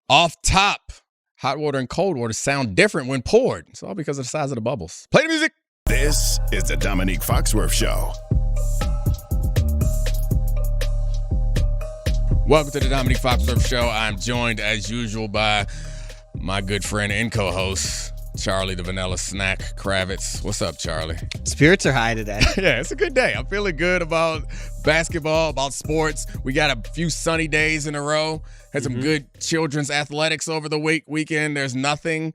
Off top, hot water and cold water sound different when poured. It's all because of the size of the bubbles. Play the music. This is the Domonique Foxworth Show. Welcome to the Domonique Foxworth Show. I'm joined, as usual, by my good friend and co-host, Charlie the Vanilla Snack Kravitz. What's up, Charlie? Spirits are high today. Yeah, it's a good day. I'm feeling good about basketball, about sports. We got a few sunny days in a row. Had some good children's athletics over the weekend. There's nothing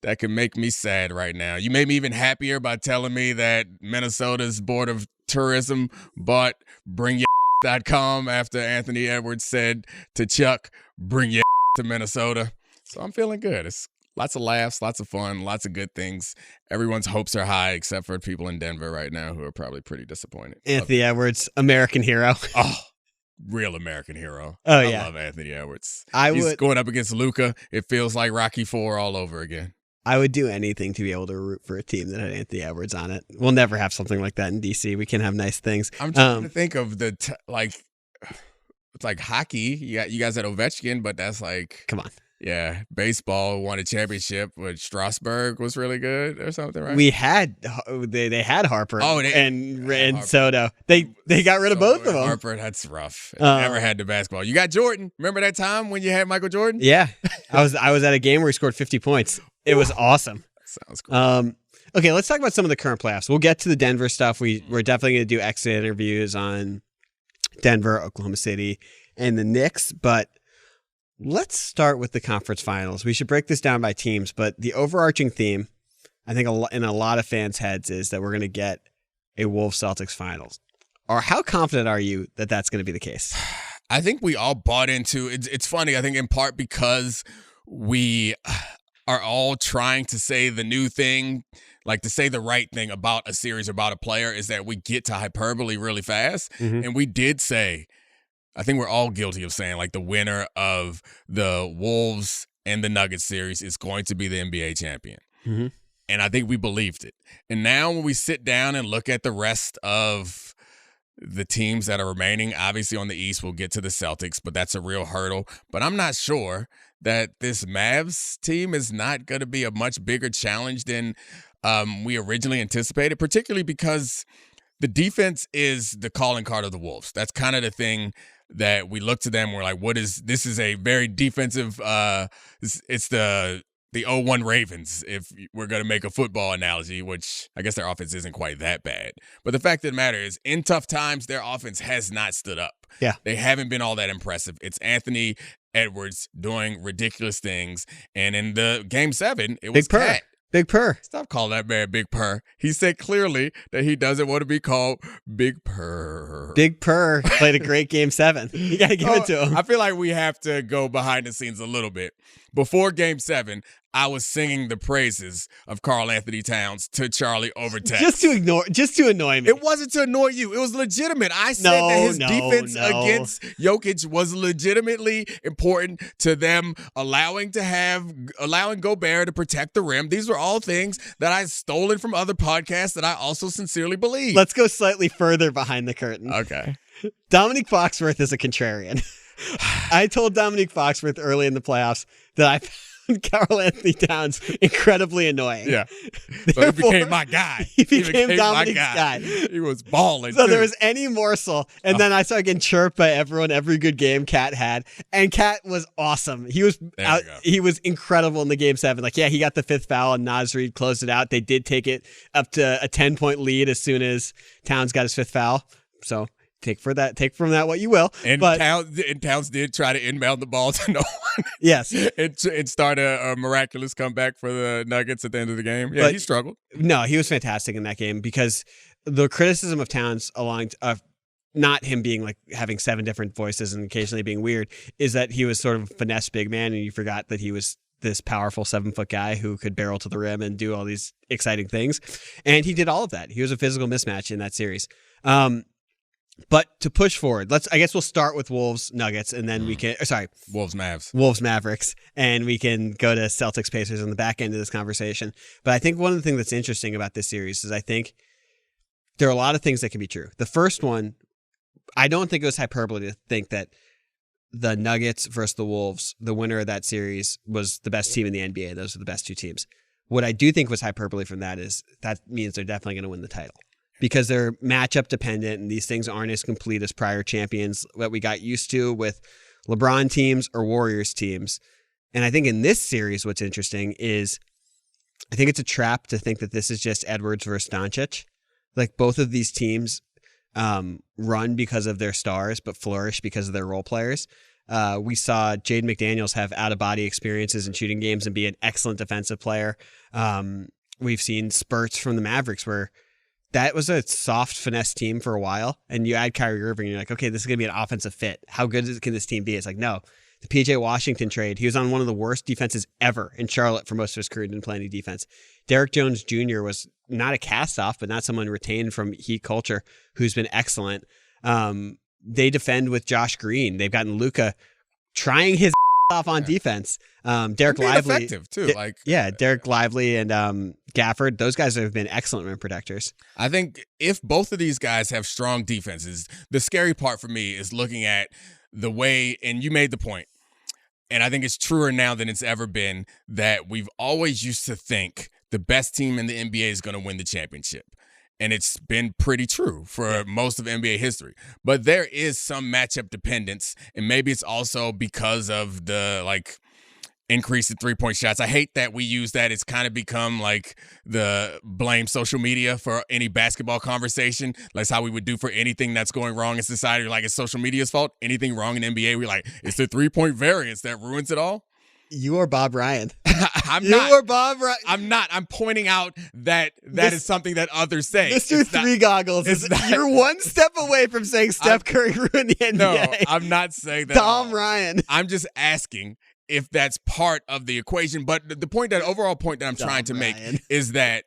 that can make me sad right now. You made me even happier by telling me that Minnesota's Board of Tourism bought BringYour.com after Anthony Edwards said to Chuck, bring your to Minnesota. So I'm feeling good. It's lots of laughs, lots of fun, lots of good things. Everyone's hopes are high except for people in Denver right now who are probably pretty disappointed. Anthony Edwards, American hero. Oh, real American hero. Oh, I yeah. love Anthony Edwards. He's going up against Luka. It feels like Rocky IV all over again. I would do anything to be able to root for a team that had Anthony Edwards on it. We'll never have something like that in DC. We can have nice things. I'm trying to think of the it's like hockey. You guys had Ovechkin, but that's like, come on. Yeah, baseball won a championship, but Strasburg was really good or something, right? We had they had Harper and Soto. They got rid of both of them. Harper, that's rough. Never had the basketball. You got Jordan. Remember that time when you had Michael Jordan? Yeah, I was at a game where he scored 50 points. It was awesome. Sounds cool. Okay, let's talk about some of the current playoffs. We'll get to the Denver stuff. We're definitely going to do exit interviews on Denver, Oklahoma City, and the Knicks, but let's start with the conference finals. We should break this down by teams, but the overarching theme, I think in a lot of fans' heads, is that we're going to get a Wolves-Celtics finals. Or how confident are you that that's going to be the case? I think we all bought into it. It's funny, I think in part because we are all trying to say the new thing, like to say the right thing about a series, about a player, is that we get to hyperbole really fast. Mm-hmm. And we did say, I think we're all guilty of saying, like, the winner of the Wolves and the Nuggets series is going to be the NBA champion. Mm-hmm. And I think we believed it. And now when we sit down and look at the rest of the teams that are remaining, obviously on the East, we'll get to the Celtics, but that's a real hurdle. But I'm not sure that this Mavs team is not going to be a much bigger challenge than we originally anticipated, particularly because the defense is the calling card of the Wolves. That's kind of the thing that we look to them. We're like, this is a very defensive, it's the 0-1 Ravens, if we're going to make a football analogy, which I guess their offense isn't quite that bad. But the fact of the matter is, in tough times, their offense has not stood up. Yeah. They haven't been all that impressive. It's Anthony Edwards doing ridiculous things. And in the Game 7, it was Cat. Big Purr. Stop calling that man Big Purr. He said clearly that he doesn't want to be called Big Purr. Big Purr played a great Game 7. You got to give it to him. I feel like we have to go behind the scenes a little bit. Before Game 7, I was singing the praises of Karl Anthony Towns to Charlie over text. Just to annoy me. It wasn't to annoy you. It was legitimate. I said that his defense against Jokic was legitimately important to them, allowing Gobert to protect the rim. These were all things that I stolen from other podcasts that I also sincerely believe. Let's go slightly further behind the curtain. Okay. Domonique Foxworth is a contrarian. I told Domonique Foxworth early in the playoffs that I found Karl Anthony Towns incredibly annoying. Yeah. So he became my guy. He became Dominique's guy. He was balling. So there was any morsel. And then I started getting chirped by everyone every good game Cat had. And Cat was awesome. He was incredible in the Game 7. Like, yeah, he got the 5th foul and Naz Reid closed it out. They did take it up to a 10-point lead as soon as Towns got his 5th foul. So take from that what you will. And Towns did try to inbound the ball to no one. Yes. and start a miraculous comeback for the Nuggets at the end of the game. Yeah, but he struggled. No, he was fantastic in that game because the criticism of Towns not him being like having 7 different voices and occasionally being weird, is that he was sort of a finesse big man and you forgot that he was this powerful 7-foot guy who could barrel to the rim and do all these exciting things. And he did all of that. He was a physical mismatch in that series. But to push forward, I guess we'll start with Wolves Nuggets and then we can, Wolves Mavs. Wolves Mavericks, and we can go to Celtics Pacers on the back end of this conversation. But I think one of the things that's interesting about this series is I think there are a lot of things that can be true. The first one, I don't think it was hyperbole to think that the Nuggets versus the Wolves, the winner of that series was the best team in the NBA. Those are the best two teams. What I do think was hyperbole from that is that means they're definitely going to win the title because they're matchup dependent and these things aren't as complete as prior champions that we got used to with LeBron teams or Warriors teams. And I think in this series, what's interesting is I think it's a trap to think that this is just Edwards versus Doncic. Like both of these teams run because of their stars, but flourish because of their role players. We saw Jaden McDaniels have out-of-body experiences in shooting games and be an excellent defensive player. We've seen spurts from the Mavericks where that was a soft finesse team for a while, and you add Kyrie Irving, and you're like, okay, this is going to be an offensive fit. How good can this team be? It's like, no. The P.J. Washington trade, he was on one of the worst defenses ever in Charlotte for most of his career, didn't play any defense. Derrick Jones Jr. was not a cast-off, but not someone retained from Heat culture who's been excellent. They defend with Josh Green. They've gotten Luka trying his off on defense. Derek Lively, effective too. Derek Lively and Gafford. Those guys have been excellent rim protectors. I think if both of these guys have strong defenses, the scary part for me is looking at the way, and you made the point, and I think it's truer now than it's ever been, that we've always used to think the best team in the NBA is going to win the championship. And it's been pretty true for most of NBA history. But there is some matchup dependence, and maybe it's also because of the increase in three-point shots. I hate that we use that. It's kind of become like the blame social media for any basketball conversation. That's how we would do for anything that's going wrong in society. Like, it's social media's fault. Anything wrong in NBA, we're like, it's the three-point variance that ruins it all. You are Bob Ryan. I'm you not. You are Bob Ryan. I'm not. I'm pointing out that is something that others say. Mr. Three Goggles, you're one step away from saying Steph Curry ruined the NBA. No, I'm not saying that. Tom Ryan. I'm just asking if that's part of the equation. But the overall point that I'm trying to make is that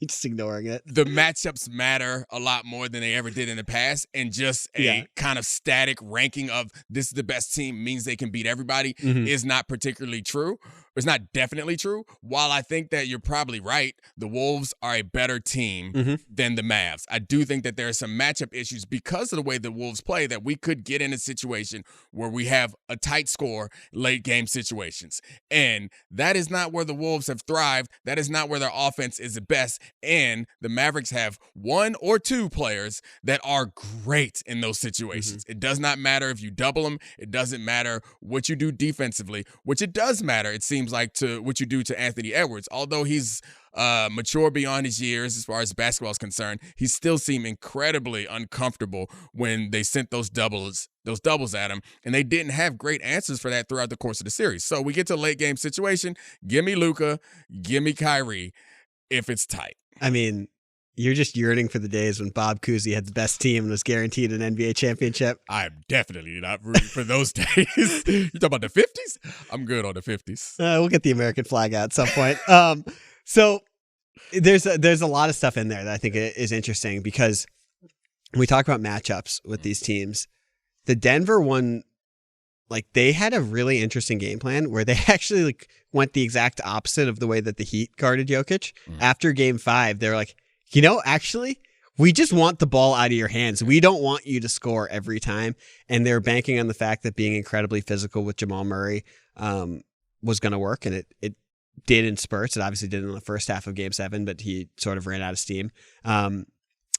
He's just ignoring it. The matchups matter a lot more than they ever did in the past, and just a kind of static ranking of this is the best team means they can beat everybody is not particularly true. It's not definitely true. While I think that you're probably right, the Wolves are a better team than the Mavs. I do think that there are some matchup issues because of the way the Wolves play that we could get in a situation where we have a tight score, late game situations. And that is not where the Wolves have thrived. That is not where their offense is the best. And the Mavericks have one or two players that are great in those situations. It does not matter if you double them. It doesn't matter what you do defensively, which it does matter, it seems like, to what you do to Anthony Edwards. Although he's mature beyond his years as far as basketball is concerned, he still seemed incredibly uncomfortable when they sent those doubles at him, and they didn't have great answers for that throughout the course of the series. So we get to a late game situation. Give me Luka, give me Kyrie if it's tight. I mean, you're just yearning for the days when Bob Cousy had the best team and was guaranteed an NBA championship. I'm definitely not rooting for those days. You talking about the 50s? I'm good on the 50s. We'll get the American flag out at some point. So there's a lot of stuff in there that I think is interesting because when we talk about matchups with these teams, the Denver one, they had a really interesting game plan where they actually went the exact opposite of the way that the Heat guarded Jokic. After game 5, they're like, actually, we just want the ball out of your hands. We don't want you to score every time. And they're banking on the fact that being incredibly physical with Jamal Murray was going to work. And it did in spurts. It obviously did in the first half of game 7, but he sort of ran out of steam.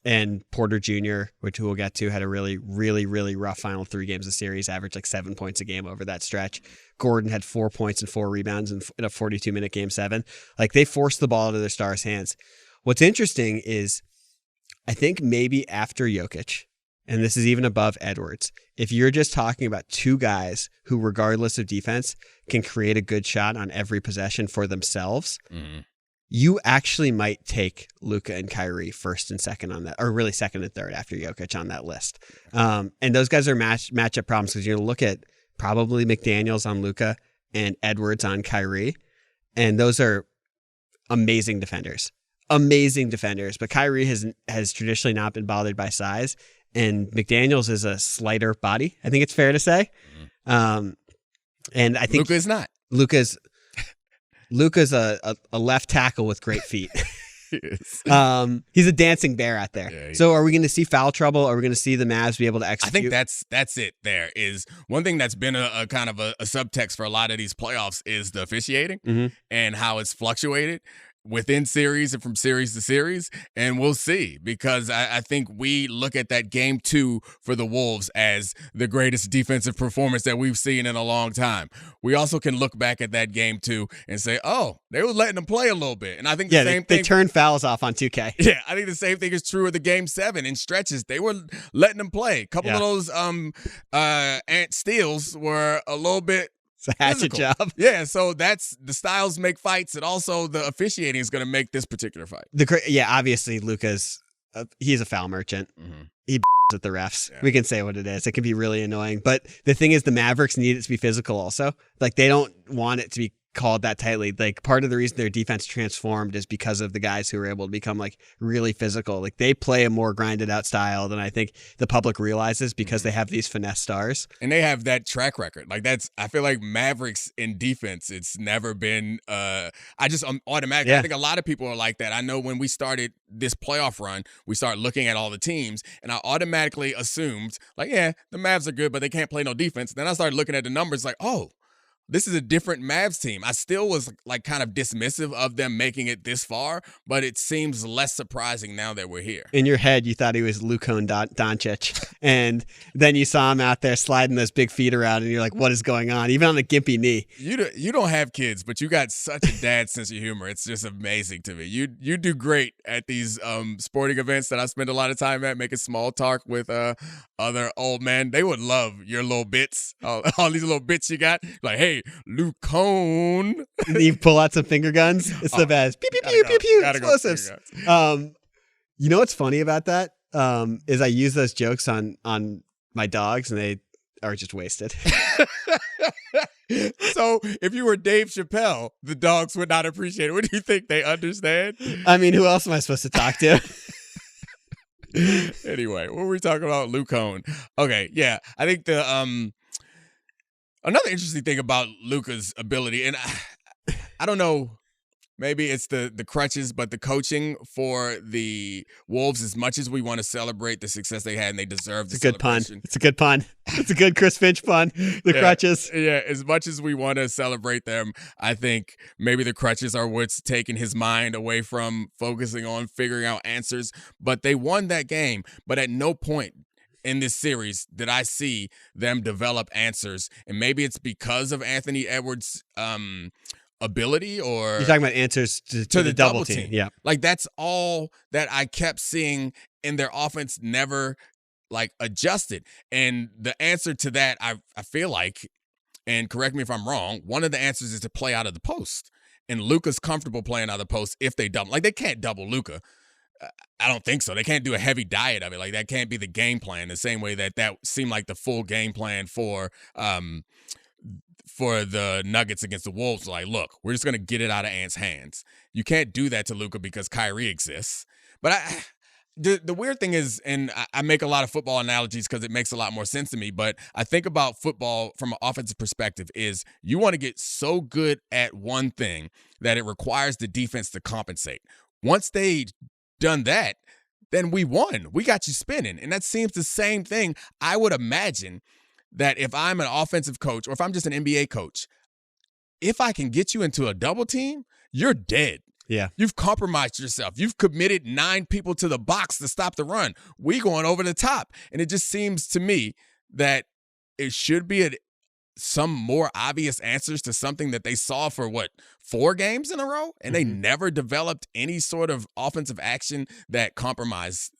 And Porter Jr., which we'll get to, had a really, really, really rough final 3 games of the series, averaged 7 points a game over that stretch. Gordon had 4 points and 4 rebounds in a 42-minute game 7. They forced the ball into their stars' hands. What's interesting is I think maybe after Jokic, and this is even above Edwards, if you're just talking about 2 guys who, regardless of defense, can create a good shot on every possession for themselves, you actually might take Luka and Kyrie first and second on that, or really second and third after Jokic on that list. And those guys are matchup problems because you're going to look at probably McDaniels on Luka and Edwards on Kyrie, and those are amazing defenders. But Kyrie has traditionally not been bothered by size, and McDaniels is a slighter body. I think it's fair to say. And I think Luka is not. Luka's a left tackle with great feet. He's a dancing bear out there. Yeah, so are we going to see foul trouble? Are we going to see the Mavs be able to execute? I think that's it. There is one thing that's been a kind of a subtext for a lot of these playoffs is the officiating and how it's fluctuated within series and from series to series, and we'll see, because I think we look at that game 2 for the Wolves as the greatest defensive performance that we've seen in a long time. We also can look back at that game 2 and say, oh, they were letting them play a little bit. And I think the same thing. They turned fouls off on 2K. Yeah, I think the same thing is true of the game 7 in stretches. They were letting them play. A couple of those Ant steals were a little bit It's a hatchet physical. job. Yeah, so that's the styles make fights, and also the officiating is going to make this particular fight. Obviously Luka's he's a foul merchant. He with the refs. Yeah. We can say what it is. It can be really annoying. But the thing is, the Mavericks need it to be physical also. Like, they don't want it to be called that tightly. Like, part of the reason their defense transformed is because of the guys who were able to become like really physical. Like, they play a more grinded out style than I think the public realizes, because they have these finesse stars. And they have that track record. Like, I feel like Mavericks in defense, it's never been automatically. I think a lot of people are like that. I know when we started this playoff run, we started looking at all the teams, and I automatically assumed, like, yeah, the Mavs are good, but they can't play no defense. Then I started looking at the numbers like, oh, this is a different Mavs team. I still was like kind of dismissive of them making it this far, but it seems less surprising now that we're here. In your head, you thought he was Luka Doncic, and then you saw him out there sliding those big feet around, and you're like, what is going on? Even on a gimpy knee. You don't have kids, but you got such a dad sense of humor. It's just amazing to me. You do great at these sporting events that I spend a lot of time at, making small talk with other old men. They would love your little bits, all these little bits you got. Like, hey, Luke Cone. You pull out some finger guns. It's the best. Pew, pew, pew, pew, pew. Explosives. You know what's funny about that? Is I use those jokes on my dogs, and they are just wasted. So if you were Dave Chappelle, the dogs would not appreciate it. What do you think? They understand? I mean, who else am I supposed to talk to? Anyway, what were we talking about? Luke Cone. Okay, yeah. I think another interesting thing about Luka's ability, and I don't know, maybe it's the crutches, but the coaching for the Wolves, as much as we want to celebrate the success they had, and they deserve the celebration. It's a good pun. It's a good Chris Finch pun. The crutches. Yeah, as much as we want to celebrate them, I think maybe the crutches are what's taking his mind away from focusing on figuring out answers. But they won that game, but at no point in this series did I see them develop answers. And maybe it's because of Anthony Edwards' ability, or you're talking about answers to the double team. Yeah. Like, that's all that I kept seeing, and their offense never like adjusted. And the answer to that, I feel like, and correct me if I'm wrong, one of the answers is to play out of the post. And Luka's comfortable playing out of the post if they double. Like, they can't double Luka. I don't think so. They can't do a heavy diet of it. Like, that can't be the game plan, the same way that seemed like the full game plan for the Nuggets against the Wolves. Like, look, we're just going to get it out of Ant's hands. You can't do that to Luka because Kyrie exists. But the weird thing is, and I make a lot of football analogies because it makes a lot more sense to me, but I think about football from an offensive perspective is you want to get so good at one thing that it requires the defense to compensate. Once they done that, then we won. We got you spinning. And that seems the same thing. I would imagine that if I'm an offensive coach, or if I'm just an NBA coach, if I can get you into a double team, you're dead. Yeah. You've compromised yourself. You've committed 9 people to the box to stop the run. We going over the top. And it just seems to me that it should be some more obvious answers to something that they saw for 4 games in a row, and they never developed any sort of offensive action that compromised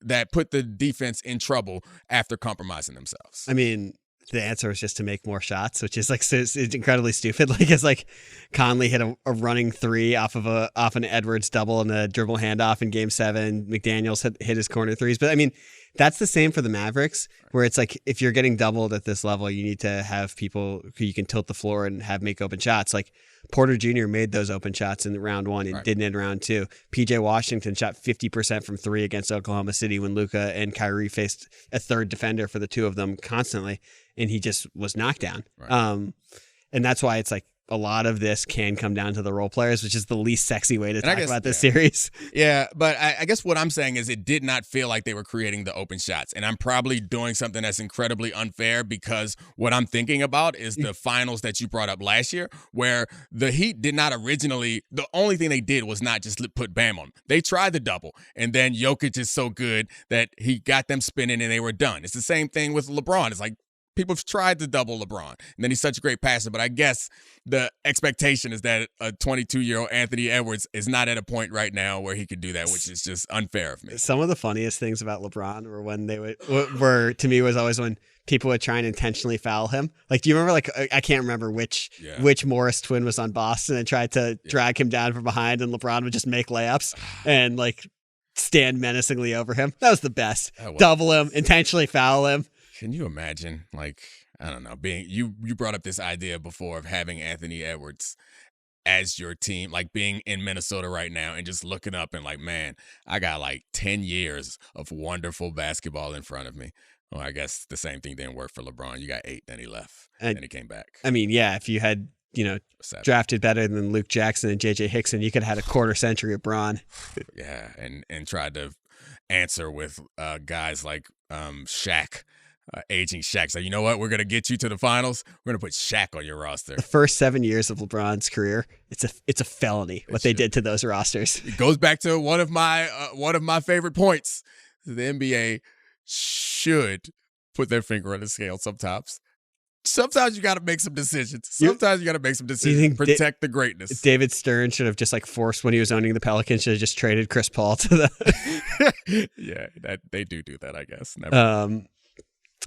that put the defense in trouble after compromising themselves. I mean, the answer is just to make more shots, which is like it's incredibly stupid. Like, it's like Conley hit a running 3 off an Edwards double and a dribble handoff in Game 7. McDaniels hit his corner 3s, but I mean, that's the same for the Mavericks, where it's like, if you're getting doubled at this level, you need to have people who you can tilt the floor and have make open shots. Like, Porter Jr. made those open shots in round 1 and didn't in round 2. PJ Washington shot 50% from 3 against Oklahoma City when Luka and Kyrie faced a third defender for the two of them constantly, and he just was knocked down. Right. And that's why it's like, a lot of this can come down to the role players, which is the least sexy way to talk about this series. Yeah, but I guess what I'm saying is it did not feel like they were creating the open shots. And I'm probably doing something that's incredibly unfair because what I'm thinking about is the finals that you brought up last year, where the Heat did not originally, the only thing they did was not just put Bam on. They tried the double, and then Jokic is so good that he got them spinning and they were done. It's the same thing with LeBron. It's like, people have tried to double LeBron, and then he's such a great passer. But I guess the expectation is that a 22-year-old Anthony Edwards is not at a point right now where he could do that, which is just unfair of me. Some of the funniest things about LeBron were when were to me was always when people would try and intentionally foul him. Like, do you remember? Like, I can't remember which Morris twin was on Boston and tried to drag him down from behind, and LeBron would just make layups and like stand menacingly over him. That was the best. Double him, intentionally foul him. Can you imagine, like, I don't know, being you brought up this idea before of having Anthony Edwards as your team, like being in Minnesota right now and just looking up and like, man, I got like 10 years of wonderful basketball in front of me. Well, I guess the same thing didn't work for LeBron. You got 8, then he left, and he came back. I mean, yeah, if you had, drafted better than Luke Jackson and J.J. Hickson, you could have had a quarter century of Bron. Yeah, and tried to answer with guys like Shaq. Aging Shaq. So you know what? We're going to get you to the finals. We're going to put Shaq on your roster. The first 7 years of LeBron's career, it's a felony what they did to those rosters. It goes back to one of my favorite points. The NBA should put their finger on the scale sometimes. Sometimes you got to make some decisions. Protect the greatness. David Stern should have just like forced when he was owning the Pelicans, should have just traded Chris Paul to the. Yeah, they do that, I guess. Never.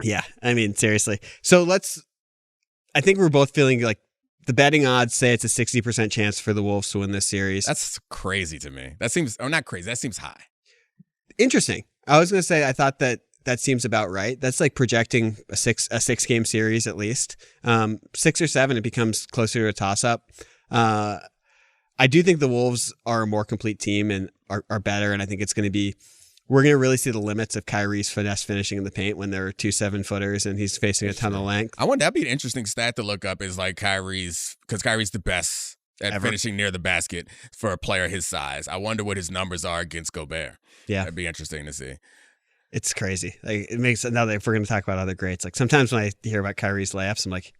Yeah, I mean, seriously. So I think we're both feeling like the betting odds say it's a 60% chance for the Wolves to win this series. That's crazy to me. That seems, or not crazy, that seems high. Interesting. I was going to say, I thought that seems about right. That's like projecting a six game series at least. 6 or 7, it becomes closer to a toss up. I do think the Wolves are a more complete team and are better. And I think we're going to really see the limits of Kyrie's finesse finishing in the paint when there are 2 7-footers and he's facing a ton of length. I want that'd be an interesting stat to look up is like Kyrie's the best at finishing near the basket for a player his size. I wonder what his numbers are against Gobert. Yeah. That'd be interesting to see. It's crazy. Like, it makes, now that if we're going to talk about other greats, like sometimes when I hear about Kyrie's layups, I'm like,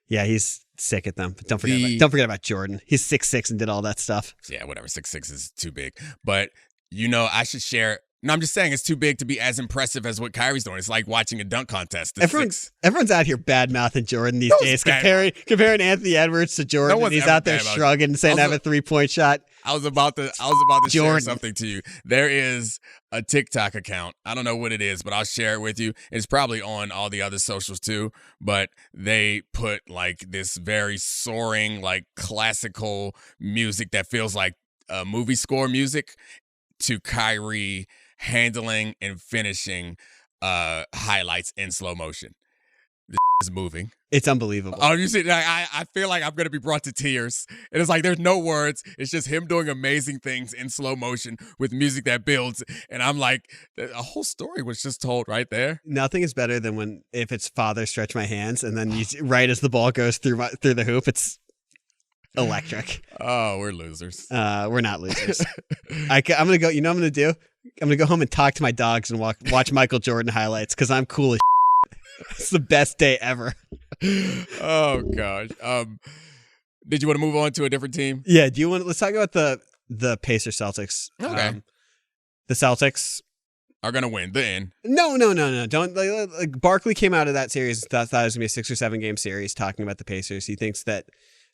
yeah, he's sick at them. But don't forget about Jordan. He's 6'6" and did all that stuff. Yeah, whatever. 6'6" is too big. But I should share. No, I'm just saying it's too big to be as impressive as what Kyrie's doing. It's like watching a dunk contest. Everyone's out here bad-mouthing Jordan these days, comparing Anthony Edwards to Jordan. And he's out there shrugging and saying, I have a 3-point shot. I was about to share something to you. There is a TikTok account. I don't know what it is, but I'll share it with you. It's probably on all the other socials too, but they put like this very soaring, like classical music that feels like movie score music to Kyrie handling and finishing highlights in slow motion. This is moving. It's unbelievable. Oh, you see, I feel like I'm going to be brought to tears. And it's like there's no words. It's just him doing amazing things in slow motion with music that builds. And I'm like, a whole story was just told right there. Nothing is better than if it's Father Stretch My Hands and then right as the ball goes through the hoop, it's electric. Oh, we're losers. We're not losers. I'm going to go, you know what I'm going to do? I'm going to go home and talk to my dogs and watch Michael Jordan highlights because I'm cool as It's the best day ever. Oh, gosh. Did you want to move on to a different team? Yeah. Let's talk about the Pacers Celtics. Okay. The Celtics are going to win. The end. No. Don't like Barkley came out of that series, thought it was going to be a 6 or 7 game series talking about the Pacers. He thinks that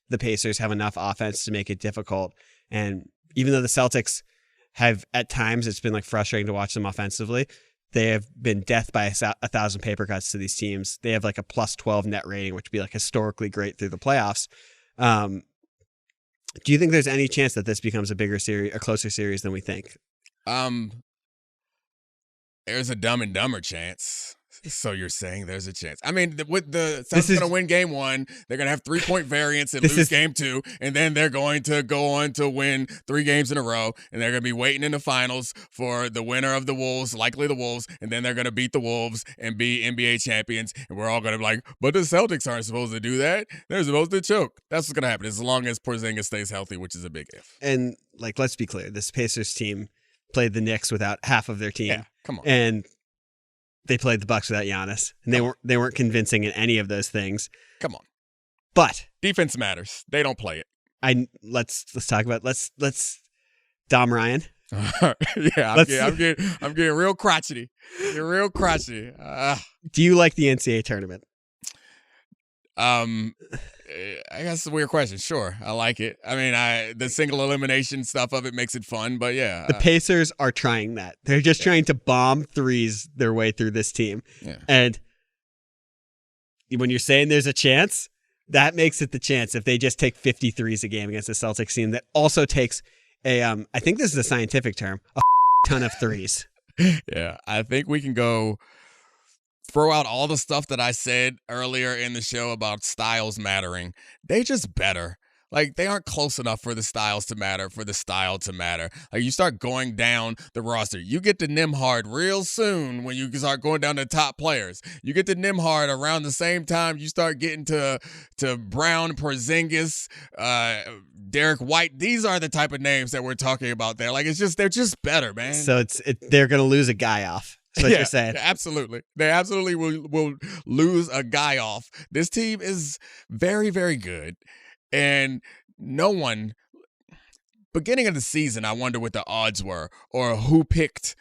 the Pacers have enough offense to make it difficult. And even though the Celtics have at times, it's been like frustrating to watch them offensively, they have been death by 1,000 paper cuts to these teams. They have like a +12 net rating, which would be like historically great through the playoffs. Do you think there's any chance that this becomes a closer series than we think? There's a Dumb and Dumber chance. So you're saying there's a chance? I mean, with the Celtics going to win game 1, they're going to have 3-point variance and lose game 2, and then they're going to go on to win 3 games in a row, and they're going to be waiting in the finals for the winner of the Wolves, likely the Wolves, and then they're going to beat the Wolves and be NBA champions, and we're all going to be like, but the Celtics aren't supposed to do that. They're supposed to choke. That's what's going to happen as long as Porzingis stays healthy, which is a big if. And let's be clear, this Pacers team played the Knicks without half of their team. Yeah, come on. And they played the Bucks without Giannis, and they weren't convincing in any of those things. Come on. But defense matters. They don't play it. Let's talk about let's Dom Ryan. Yeah, I'm getting real crotchety. You're real crotchety. Do you like the NCAA tournament? I guess it's a weird question. Sure, I like it. I mean, the single elimination stuff of it makes it fun, but yeah. The Pacers are trying that. They're just trying to bomb threes their way through this team. Yeah. And when you're saying there's a chance, that makes it the chance if they just take 50 threes a game against the Celtics team that also takes I think this is a scientific term, a ton of threes. Yeah, I think we can go throw out all the stuff that I said earlier in the show about styles mattering. They just better. Like, they aren't close enough for the styles to matter, for the style to matter. Like, you start going down the roster. You get to Nembhard real soon when you start going down to top players. You get to Nembhard around the same time you start getting to Brown, Porzingis, Derek White. These are the type of names that we're talking about there. Like, they're just better, man. So they're going to lose a guy off. That's what you're saying. Absolutely. They absolutely will lose a guy off. This team is very, very good. And no one, beginning of the season, I wonder what the odds were or who picked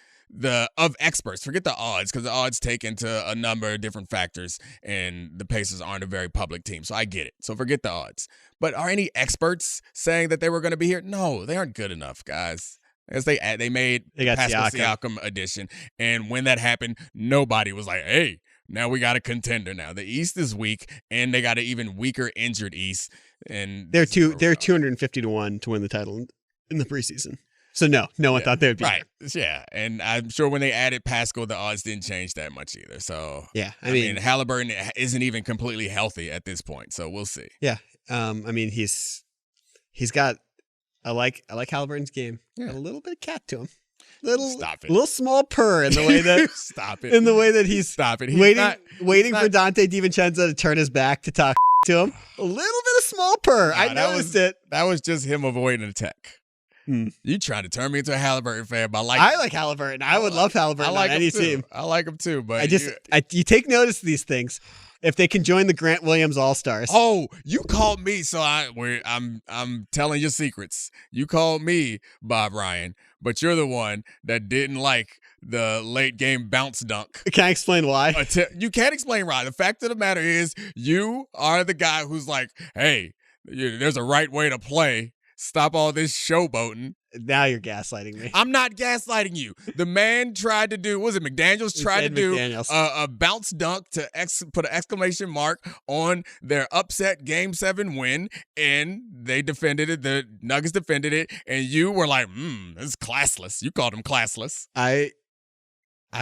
of experts. Forget the odds, because the odds take into a number of different factors, and the Pacers aren't a very public team. So I get it. So forget the odds. But are any experts saying that they were going to be here? No, they aren't good enough, guys. As they made Pascal Siakam edition. And when that happened, nobody was like, hey, now we got a contender now. The East is weak, and they got an even weaker injured East. And they're 250 to 1 to win the title in the preseason. So no one thought they would be right. Yeah, and I'm sure when they added Pascal, the odds didn't change that much either. So yeah, I mean, Halliburton isn't even completely healthy at this point. So we'll see. Yeah, I mean he's got. I like Halliburton's game. Yeah. Got a little bit of cat to him. Stop it. Little small purr in the way that Stop it. In the way that he's Stop it. Waiting for Dante DiVincenzo to turn his back to talk to him. A little bit of small purr. I noticed it. That was just him avoiding attack. You trying to turn me into a Halliburton fan, but I like Halliburton. I would love Halliburton on any team. I like him too, but you take notice of these things. If they can join the Grant Williams All-Stars. Oh, you called me, so I'm telling your secrets. You called me Bob Ryan, but you're the one that didn't like the late game bounce dunk. Can I explain why? You can't explain why. The fact of the matter is, you are the guy who's like, hey, there's a right way to play. Stop all this showboating. Now you're gaslighting me. I'm not gaslighting you. The man tried to do, McDaniels tried to do a bounce dunk to put an exclamation mark on their upset Game 7 win, and they defended it. The Nuggets defended it, and you were like, this is classless. You called him classless. I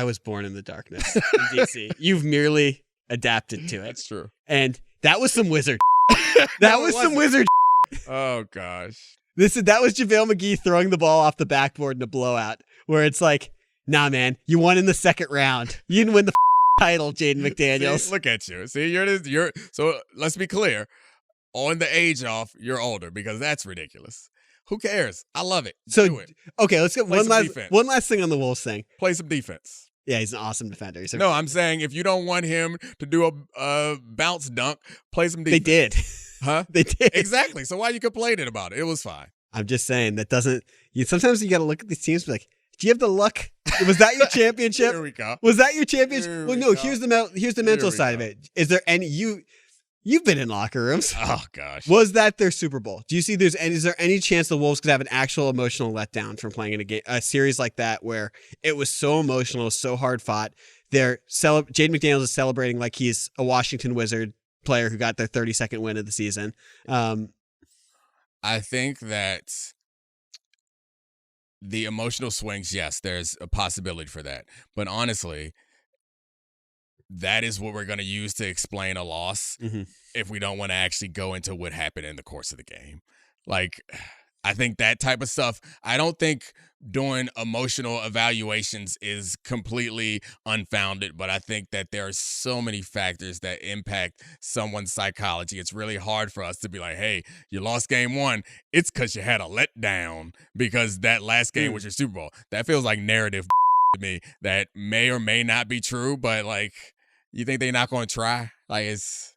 was born in the darkness in DC. You've merely adapted to it. That's true. And that was some wizard. That was some wizard. Oh, gosh. That was JaVale McGee throwing the ball off the backboard in a blowout, where it's like, nah, man, you won in the second round. You didn't win the title, Jaden McDaniels. See, look at you. See, you're. So let's be clear. On the age off, you're older, because that's ridiculous. Who cares? I love it. So, do it. Okay, let's get one last thing on the Wolves thing. Play some defense. Yeah, he's an awesome defender. No, I'm saying if you don't want him to do a bounce dunk, play some defense. They did. Huh? They did. Exactly. So why are you complaining about it? It was fine. I'm just saying sometimes you got to look at these teams and be like, do you have the luck? Was that your championship? Here we go. Was that your championship? Well, no, here's the mental side of it. Is there any, you've been in locker rooms. Oh gosh. Was that their Super Bowl? Do you see is there any chance the Wolves could have an actual emotional letdown from playing in a series like that where it was so emotional, so hard fought? Jaden McDaniels is celebrating like he's a Washington Wizard player who got their 32nd win of the season. I think that the emotional swings, yes, there's a possibility for that. But honestly, that is what we're going to use to explain a loss if we don't want to actually go into what happened in the course of the game. Like, I think that type of stuff, I don't think doing emotional evaluations is completely unfounded, but I think that there are so many factors that impact someone's psychology. It's really hard for us to be like, hey, you lost game one. It's because you had a letdown because that last game was your Super Bowl. That feels like narrative to me that may or may not be true, but like, you think they're not going to try? Like, it's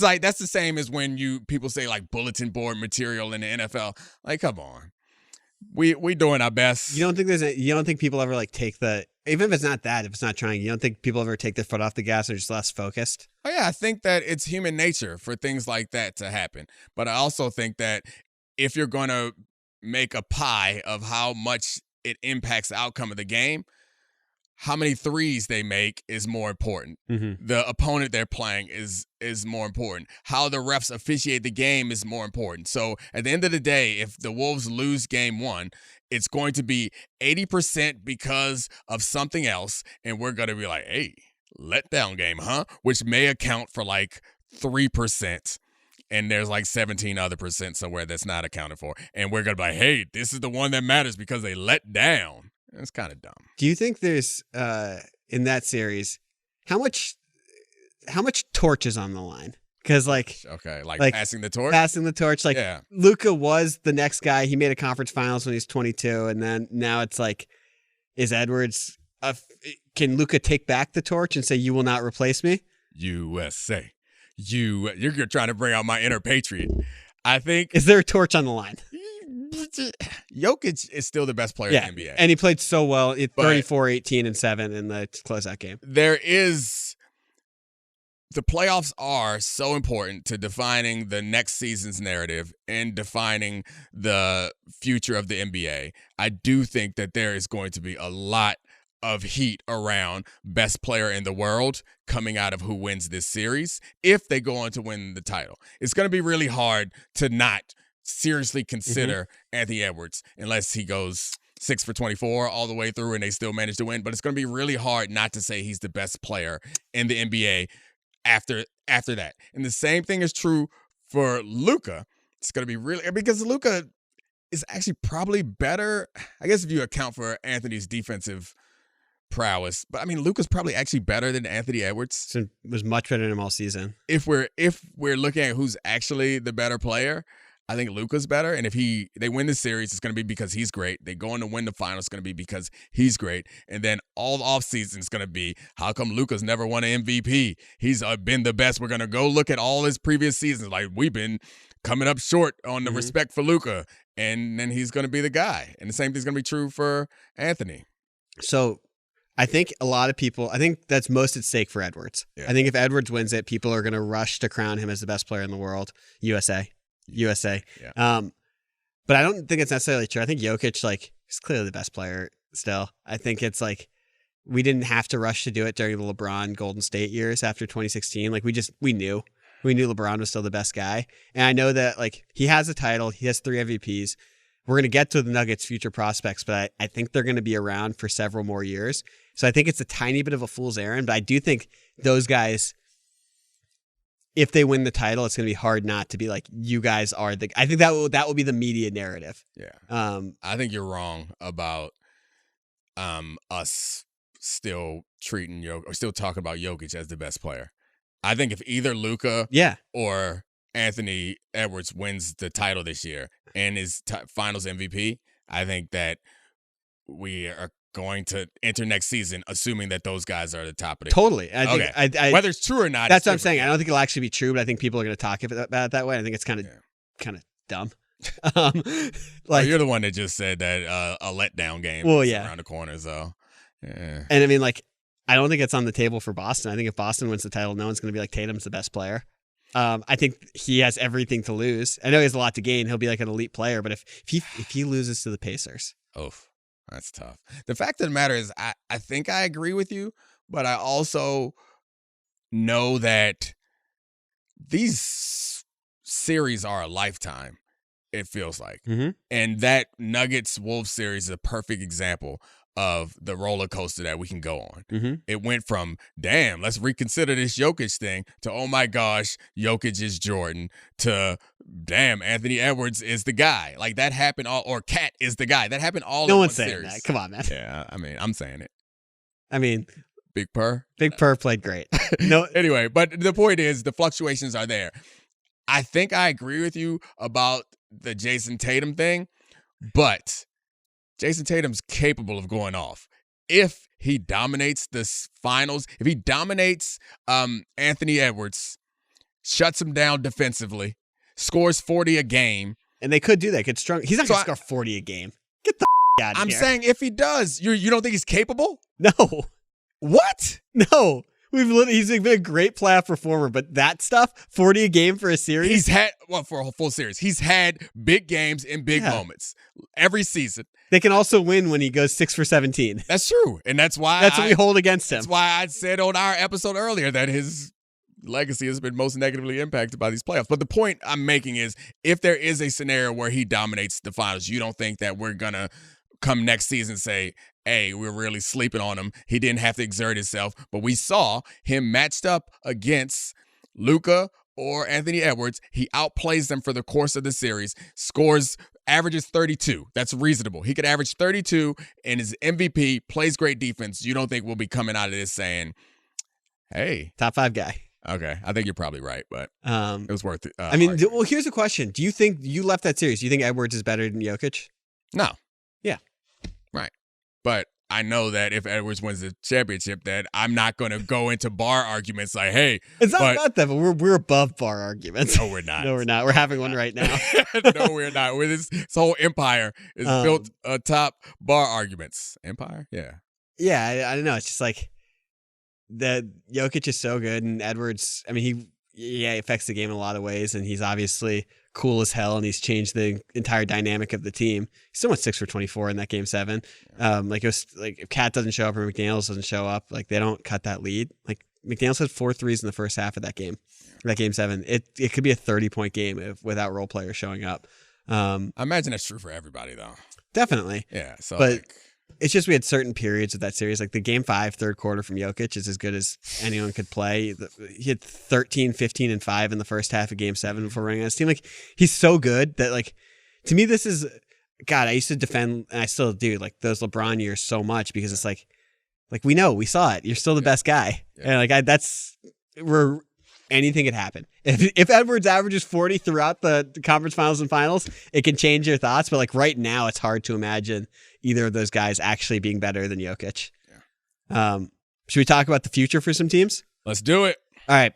like that's the same as when people say like bulletin board material in the NFL. Like, come on, we doing our best. You don't think people ever like take even if it's not that, if it's not trying, you don't think people ever take their foot off the gas or just less focused? Oh yeah, I think that it's human nature for things like that to happen. But I also think that if you're going to make a pie of how much it impacts the outcome of the game, how many threes they make is more important. The opponent they're playing is more important. How the refs officiate the game is more important. So at the end of the day, if the Wolves lose game one, it's going to be 80% because of something else. And we're going to be like, hey, letdown game, huh? Which may account for like 3%. And there's like 17 other percent somewhere that's not accounted for. And we're going to be like, hey, this is the one that matters because they let down. It's kind of dumb. Do you think there's in that series how much torch is on the line? Because like passing the torch. Passing the torch. Like Luka was the next guy. He made a conference finals when he was 22, and then now it's like, is Edwards? Can Luka take back the torch and say, "You will not replace me"? USA. You're trying to bring out my inner patriot. I think. Is there a torch on the line? Jokic is still the best player in the NBA. And he played so well. 34, 18, and 7 in the closeout game. The playoffs are so important to defining the next season's narrative and defining the future of the NBA. I do think that there is going to be a lot of heat around best player in the world coming out of who wins this series if they go on to win the title. It's going to be really hard to not seriously consider Anthony Edwards unless he goes 6 for 24 all the way through and they still manage to win. But it's going to be really hard not to say he's the best player in the NBA after that. And the same thing is true for Luka. It's going to be really, because Luka is actually probably better, I guess, if you account for Anthony's defensive prowess. But I mean, Luka's probably actually better than Anthony Edwards. So it was much better than him all season. If we're looking at who's actually the better player, I think Luka's better. And if they win the series, it's going to be because he's great. They go on to win the finals, it's going to be because he's great. And then all the offseason is going to be, how come Luka's never won an MVP? He's been the best. We're going to go look at all his previous seasons. Like, we've been coming up short on the respect for Luka. And then he's going to be the guy. And the same thing's going to be true for Anthony. So I think a lot of people, I think that's most at stake for Edwards. Yeah. I think if Edwards wins it, people are going to rush to crown him as the best player in the world. USA. Yeah. But I don't think it's necessarily true. I think Jokic, like, is clearly the best player still. I think it's like, we didn't have to rush to do it during the LeBron Golden State years after 2016. Like, we knew LeBron was still the best guy. And I know that, like, he has a title. He has 3 MVPs. We're going to get to the Nuggets' future prospects, but I think they're going to be around for several more years. So I think it's a tiny bit of a fool's errand, but I do think those guys, if they win the title, it's going to be hard not to be like, you guys are the. I think that will be the media narrative. Yeah. I think you're wrong about us still treating or still talking about Jokic as the best player. I think if either Luka or Anthony Edwards wins the title this year and is Finals MVP, I think that we are going to enter next season assuming that those guys are the top of the totally. I think whether it's true or not, that's what I'm saying. I don't think it'll actually be true, but I think people are going to talk about it that way. I think it's kind of dumb. Like, you're the one that just said that a letdown game is around the corner. So, yeah. And I mean, like, I don't think it's on the table for Boston. I think if Boston wins the title, no one's going to be like, Tatum's the best player. I think he has everything to lose. I know he has a lot to gain. He'll be like an elite player, but if he loses to the Pacers, that's tough. The fact of the matter is, I think I agree with you, but I also know that these series are a lifetime, it feels like. And that Nuggets-Wolves series is a perfect example of the roller coaster that we can go on. Mm-hmm. It went from, damn, let's reconsider this Jokic thing, to, oh my gosh, Jokic is Jordan, to, damn, Anthony Edwards is the guy. Like, that happened all, or Cat is the guy. That happened all in No one one's saying series. that. Come on, man. Yeah, I mean, I'm saying it. I mean, Big Purr. Big Purr played great. No, Anyway, but the point is, the fluctuations are there. I think I agree with you about the Jason Tatum thing, but Jason Tatum's capable of going off. If he dominates the finals, if he dominates Anthony Edwards, shuts him down defensively, scores 40 a game. and they could do that. He's not going to score 40 a game. Get the out of I'm here. saying if he does, you don't think he's capable? No. What? No. He's been a great playoff performer, but that stuff, 40 a game for a series? He's had, well, for a full series, he's had big games in big moments every season. They can also win when he goes 6 for 17. That's true. And that's why That's what we hold against him. That's why I said on our episode earlier that his legacy has been most negatively impacted by these playoffs. But the point I'm making is, if there is a scenario where he dominates the finals, you don't think that we're going to come next season and say, hey, we're really sleeping on him. He didn't have to exert himself. But we saw him matched up against Luka or Anthony Edwards. He outplays them for the course of the series, averages 32. That's reasonable. He could average 32 and is MVP, plays great defense. You don't think we'll be coming out of this saying, hey. Top 5 guy. Okay. I think you're probably right, but it was worth it. I mean, well, here's a question. Do you think you left that series? Do you think Edwards is better than Jokic? No. Yeah. Right. But I know that if Edwards wins the championship, that I'm not going to go into bar arguments like, hey. It's not about that, but we're above bar arguments. No, we're not. No, we're not. We're having one right now. No, we're not. This whole empire is built atop bar arguments. Empire? Yeah. Yeah, I don't know. It's just like the Jokic is so good, and Edwards, I mean, he affects the game in a lot of ways, and he's obviously cool as hell, and he's changed the entire dynamic of the team. He still went 6 for 24 in that game 7. It was like, if Cat doesn't show up or McDaniels doesn't show up, like, they don't cut that lead. Like, McDaniels had 4 threes in the first half of that game. That game 7. It could be a 30-point game without role players showing up. I imagine that's true for everybody, though. Definitely. Yeah. So, but it's just we had certain periods of that series, like the game 5 third quarter from Jokic is as good as anyone could play. He had 13, 15, and 5 in the first half of game 7 before running out of steam. Like, he's so good that, like, to me, this is, God, I used to defend, and I still do, like, those LeBron years so much, because it's like we saw it. You're still the best guy. Yeah. And like, anything could happen. If Edwards averages 40 throughout the conference finals and finals, it can change your thoughts. But like right now, it's hard to imagine either of those guys actually being better than Jokic. Yeah. Should we talk about the future for some teams? Let's do it. All right.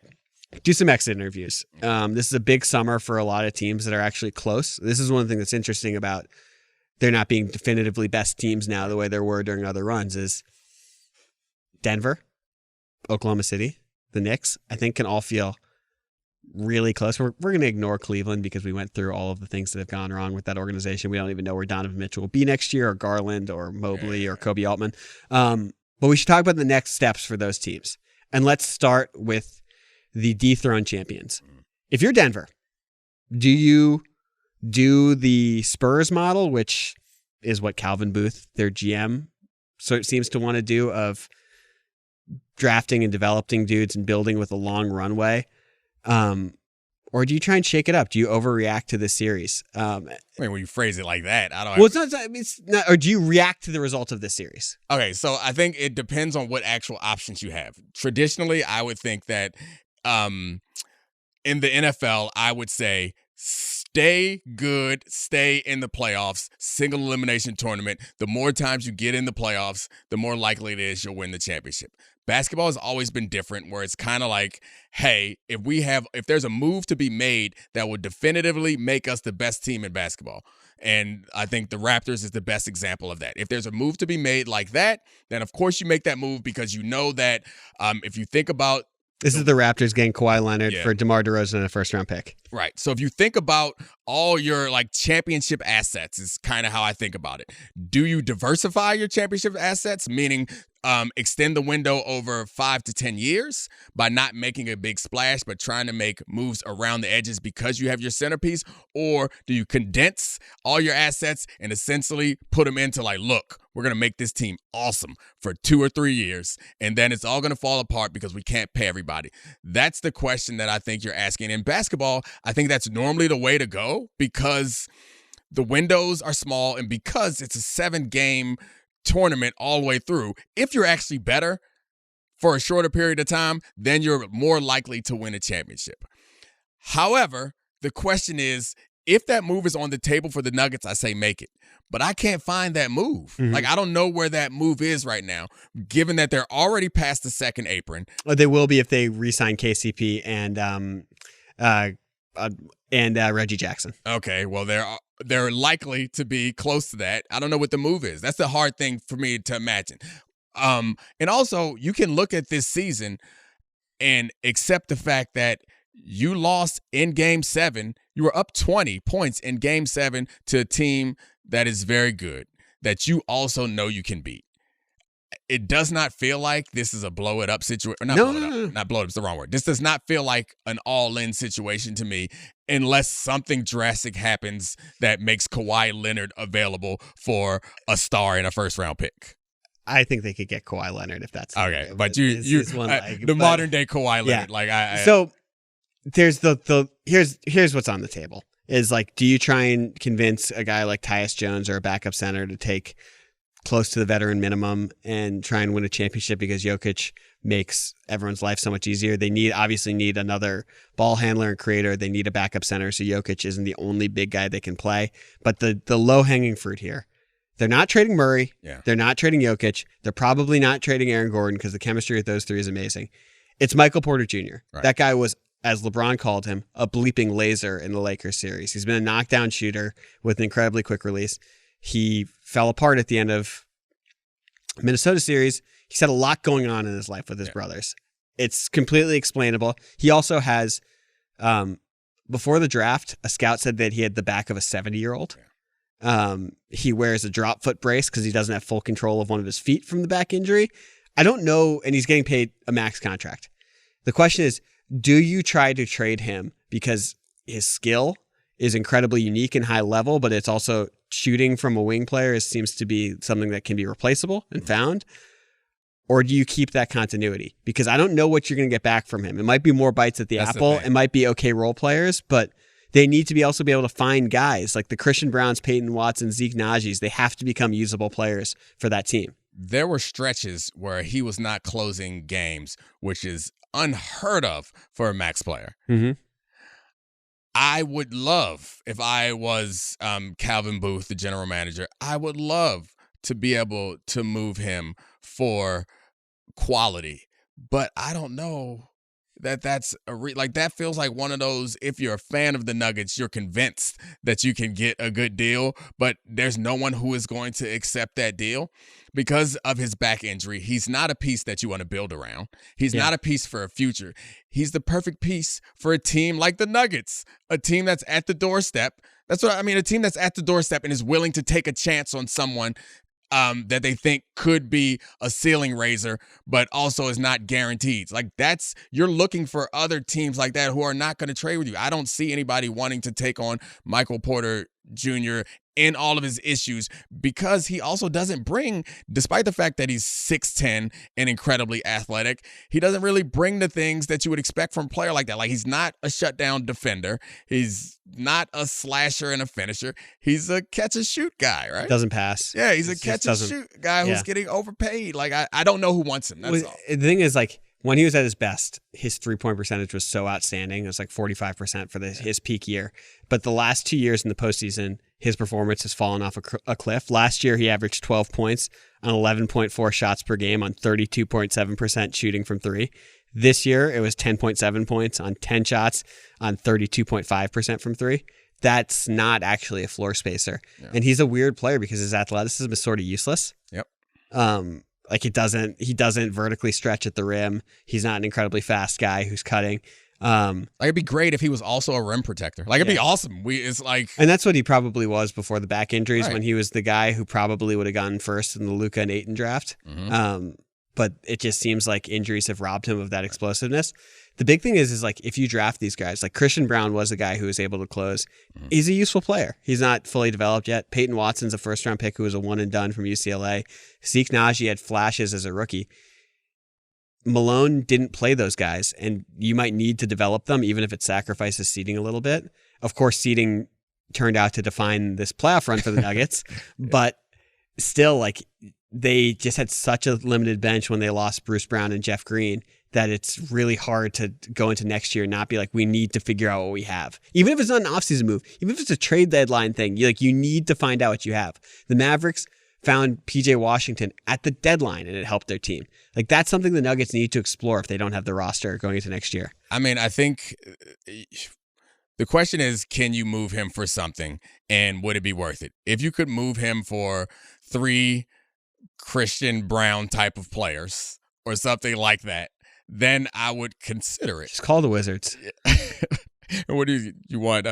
Do some exit interviews. This is a big summer for a lot of teams that are actually close. This is one of the things that's interesting about there not being definitively best teams now the way there were during other runs is Denver, Oklahoma City, the Knicks, I think, can all feel really close. We're going to ignore Cleveland because we went through all of the things that have gone wrong with that organization. We don't even know where Donovan Mitchell will be next year, or Garland, or Mobley, or Kobe Altman. But we should talk about the next steps for those teams. And let's start with the dethroned champions. If you're Denver, do you do the Spurs model, which is what Calvin Booth, their GM, so it seems to want to do, of drafting and developing dudes and building with a long runway? Or do you try and shake it up? Do you overreact to this series? I mean, when you phrase it like that, I don't. Well, it's not. Or do you react to the result of this series? Okay, so I think it depends on what actual options you have. Traditionally, I would think that in the NFL, I would say stay good, stay in the playoffs, single elimination tournament. The more times you get in the playoffs, the more likely it is you'll win the championship. Basketball has always been different, where it's kind of like, hey, if there's a move to be made that would definitively make us the best team in basketball. And I think the Raptors is the best example of that. If there's a move to be made like that, then of course you make that move, because you know that if you think about, this is the Raptors getting Kawhi Leonard for DeMar DeRozan and a first-round pick. Right. So if you think about all your like championship assets, is kind of how I think about it. Do you diversify your championship assets? Meaning, extend the window over 5 to 10 years by not making a big splash, but trying to make moves around the edges because you have your centerpiece? Or do you condense all your assets and essentially put them into like, look, we're going to make this team awesome for 2 or 3 years, and then it's all going to fall apart because we can't pay everybody? That's the question that I think you're asking. In basketball, I think that's normally the way to go because the windows are small and because it's a 7-game tournament all the way through. If you're actually better for a shorter period of time, then you're more likely to win a championship. However, the question is, if that move is on the table for the Nuggets, I say make it. But I can't find that move. Mm-hmm. Like, I don't know where that move is right now, given that they're already past the second apron. They will be if they re-sign KCP and Reggie Jackson. Okay, well, they're likely to be close to that. I don't know what the move is. That's the hard thing for me to imagine. And also, you can look at this season and accept the fact that you lost in Game 7. You were up 20 points in Game 7 to a team that is very good, that you also know you can beat. It does not feel like this is a blow-it-up situation. Not blow-it-up is the wrong word. This does not feel like an all-in situation to me unless something drastic happens that makes Kawhi Leonard available for a star in a first-round pick. I think they could get Kawhi Leonard if that's okay. Okay, but the modern-day Kawhi Leonard. Yeah. So there's here's what's on the table is like, do you try and convince a guy like Tyus Jones or a backup center to take close to the veteran minimum and try and win a championship because Jokic makes everyone's life so much easier? They obviously need another ball handler and creator. They need a backup center, so Jokic isn't the only big guy they can play. But the low-hanging fruit here, they're not trading Murray. Yeah. They're not trading Jokic. They're probably not trading Aaron Gordon because the chemistry with those three is amazing. It's Michael Porter Jr. Right. That guy was, as LeBron called him, a bleeping laser in the Lakers series. He's been a knockdown shooter with an incredibly quick release. He fell apart at the end of Minnesota series. He's had a lot going on in his life with his brothers. It's completely explainable. He also has, before the draft, a scout said that he had the back of a 70-year-old. He wears a drop foot brace because he doesn't have full control of one of his feet from the back injury. I don't know, and he's getting paid a max contract. The question is, do you try to trade him because his skill is incredibly unique and high level, but it's also shooting from a wing player seems to be something that can be replaceable and found? Or do you keep that continuity? Because I don't know what you're going to get back from him. It might be more bites at the apple. It might be okay role players, but they need to also be able to find guys like the Christian Browns, Peyton Watson, Zeke Najee's. They have to become usable players for that team. There were stretches where he was not closing games, which is unheard of for a max player. Mm-hmm. I would love, if I was Calvin Booth, the general manager, I would love to be able to move him for quality. But I don't know that that's that feels like one of those, if you're a fan of the Nuggets, you're convinced that you can get a good deal, but there's no one who is going to accept that deal because of his back injury. He's not a piece that you want to build around. He's not a piece for a future. He's the perfect piece for a team like the Nuggets, a team that's at the doorstep. That's what I mean, a team that's at the doorstep and is willing to take a chance on someone that they think could be a ceiling raiser, but also is not guaranteed. Like you're looking for other teams like that who are not going to trade with you. I don't see anybody wanting to take on Michael Porter Jr. in all of his issues because he also doesn't bring, despite the fact that he's 6'10 and incredibly athletic, he doesn't really bring the things that you would expect from a player like that. Like, he's not a shutdown defender. He's not a slasher and a finisher. He's a catch-and-shoot guy, right? Doesn't pass. Yeah, he's a catch-and-shoot guy who's getting overpaid. Like, I don't know who wants him. That's all. The thing is, like, when he was at his best, his three-point percentage was so outstanding. It was like 45% for his peak year. But the last 2 years in the postseason, his performance has fallen off a cliff. Last year, he averaged 12 points on 11.4 shots per game on 32.7% shooting from three. This year, it was 10.7 points on 10 shots on 32.5% from three. That's not actually a floor spacer. Yeah. And he's a weird player because his athleticism is sort of useless. Yep. Like, he doesn't vertically stretch at the rim. He's not an incredibly fast guy who's cutting. Like, it'd be great if he was also a rim protector. Like, it'd be awesome. And that's what he probably was before the back injuries, when he was the guy who probably would have gone first in the Luka and Ayton draft. Mm-hmm. but it just seems like injuries have robbed him of that explosiveness. The big thing is like if you draft these guys, like Christian Brown was a guy who was able to close. He's a useful player. He's not fully developed yet. Peyton Watson's a first-round pick who was a one and done from UCLA. Zeke Naji had flashes as a rookie. Malone didn't play those guys, and you might need to develop them, even if it sacrifices seeding a little bit. Of course, seeding turned out to define this playoff run for the Nuggets, but still, like, they just had such a limited bench when they lost Bruce Brown and Jeff Green that it's really hard to go into next year and not be like, we need to figure out what we have. Even if it's not an offseason move, even if it's a trade deadline thing, you need to find out what you have. The Mavericks found PJ Washington at the deadline and it helped their team. Like, that's something the Nuggets need to explore if they don't have the roster going into next year. I mean, I think the question is, can you move him for something and would it be worth it? If you could move him for 3 Christian Brown type of players or something like that, then I would consider it. Just call the Wizards. What do you want?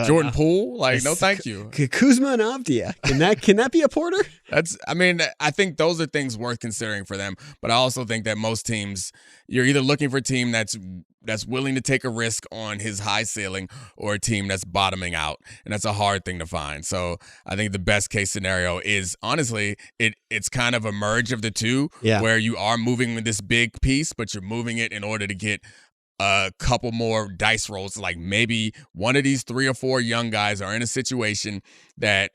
Jordan Poole? Like, no, thank you. Kuzma and Avdia. Can that be a Porter? I think those are things worth considering for them. But I also think that most teams, you're either looking for a team that's willing to take a risk on his high ceiling or a team that's bottoming out. And that's a hard thing to find. So I think the best case scenario is, honestly, it's kind of a merge of the two, where you are moving with this big piece, but you're moving it in order to get a couple more dice rolls. Like, maybe one of these 3 or 4 young guys are in a situation that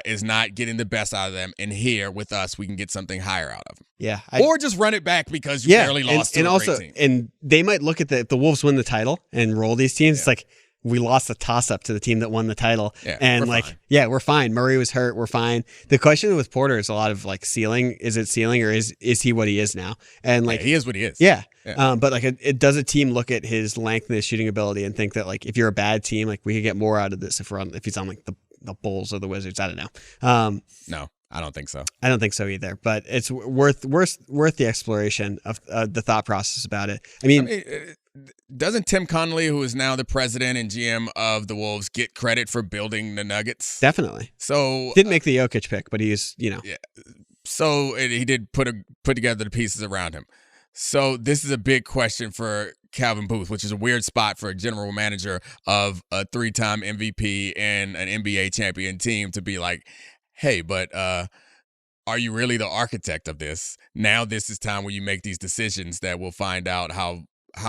is not getting the best out of them, and here with us we can get something higher out of them. Yeah, or just run it back because you barely lost to a great team. And they might look at the Wolves win the title and roll these teams. It's like, we lost a toss-up to the team that won the title. And we're fine. We're fine. Murray was hurt. We're fine. The question with Porter is a lot of like ceiling. Is it ceiling, or is he what he is now? And like, he is what he is. Yeah. But like, it does a team look at his length and his shooting ability and think that, like, if you're a bad team, like, we could get more out of this if he's on like the Bulls or the Wizards. I don't know. No, I don't think so. I don't think so either. But it's worth the exploration of the thought process about it. I mean, doesn't Tim Connolly, who is now the president and GM of the Wolves, get credit for building the Nuggets? Definitely. So didn't make the Jokic pick, but he's, Yeah. So he did put together the pieces around him. So this is a big question for Calvin Booth, which is a weird spot for a general manager of a 3-time MVP and an NBA champion team to be like, hey, but are you really the architect of this? Now this is time where you make these decisions that we'll find out how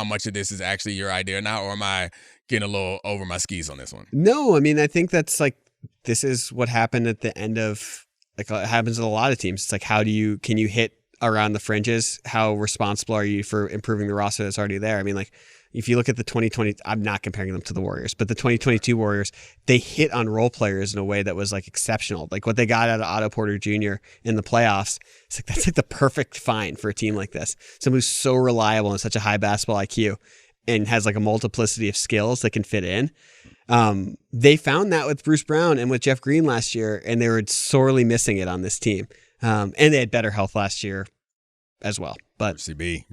much of this is actually your idea now, or am I getting a little over my skis on this one? No, I mean, I think that's like, this is what happened at the end of, like, it happens with a lot of teams. It's like, can you hit around the fringes? How responsible are you for improving the roster that's already there? I mean, like, if you look at the 2020, I'm not comparing them to the Warriors, but the 2022 Warriors, they hit on role players in a way that was like exceptional. Like what they got out of Otto Porter Jr. in the playoffs, it's like, that's like the perfect find for a team like this. Someone who's so reliable and such a high basketball IQ and has like a multiplicity of skills that can fit in. They found that with Bruce Brown and with Jeff Green last year, and they were sorely missing it on this team. And they had better health last year as well. But Brucey B.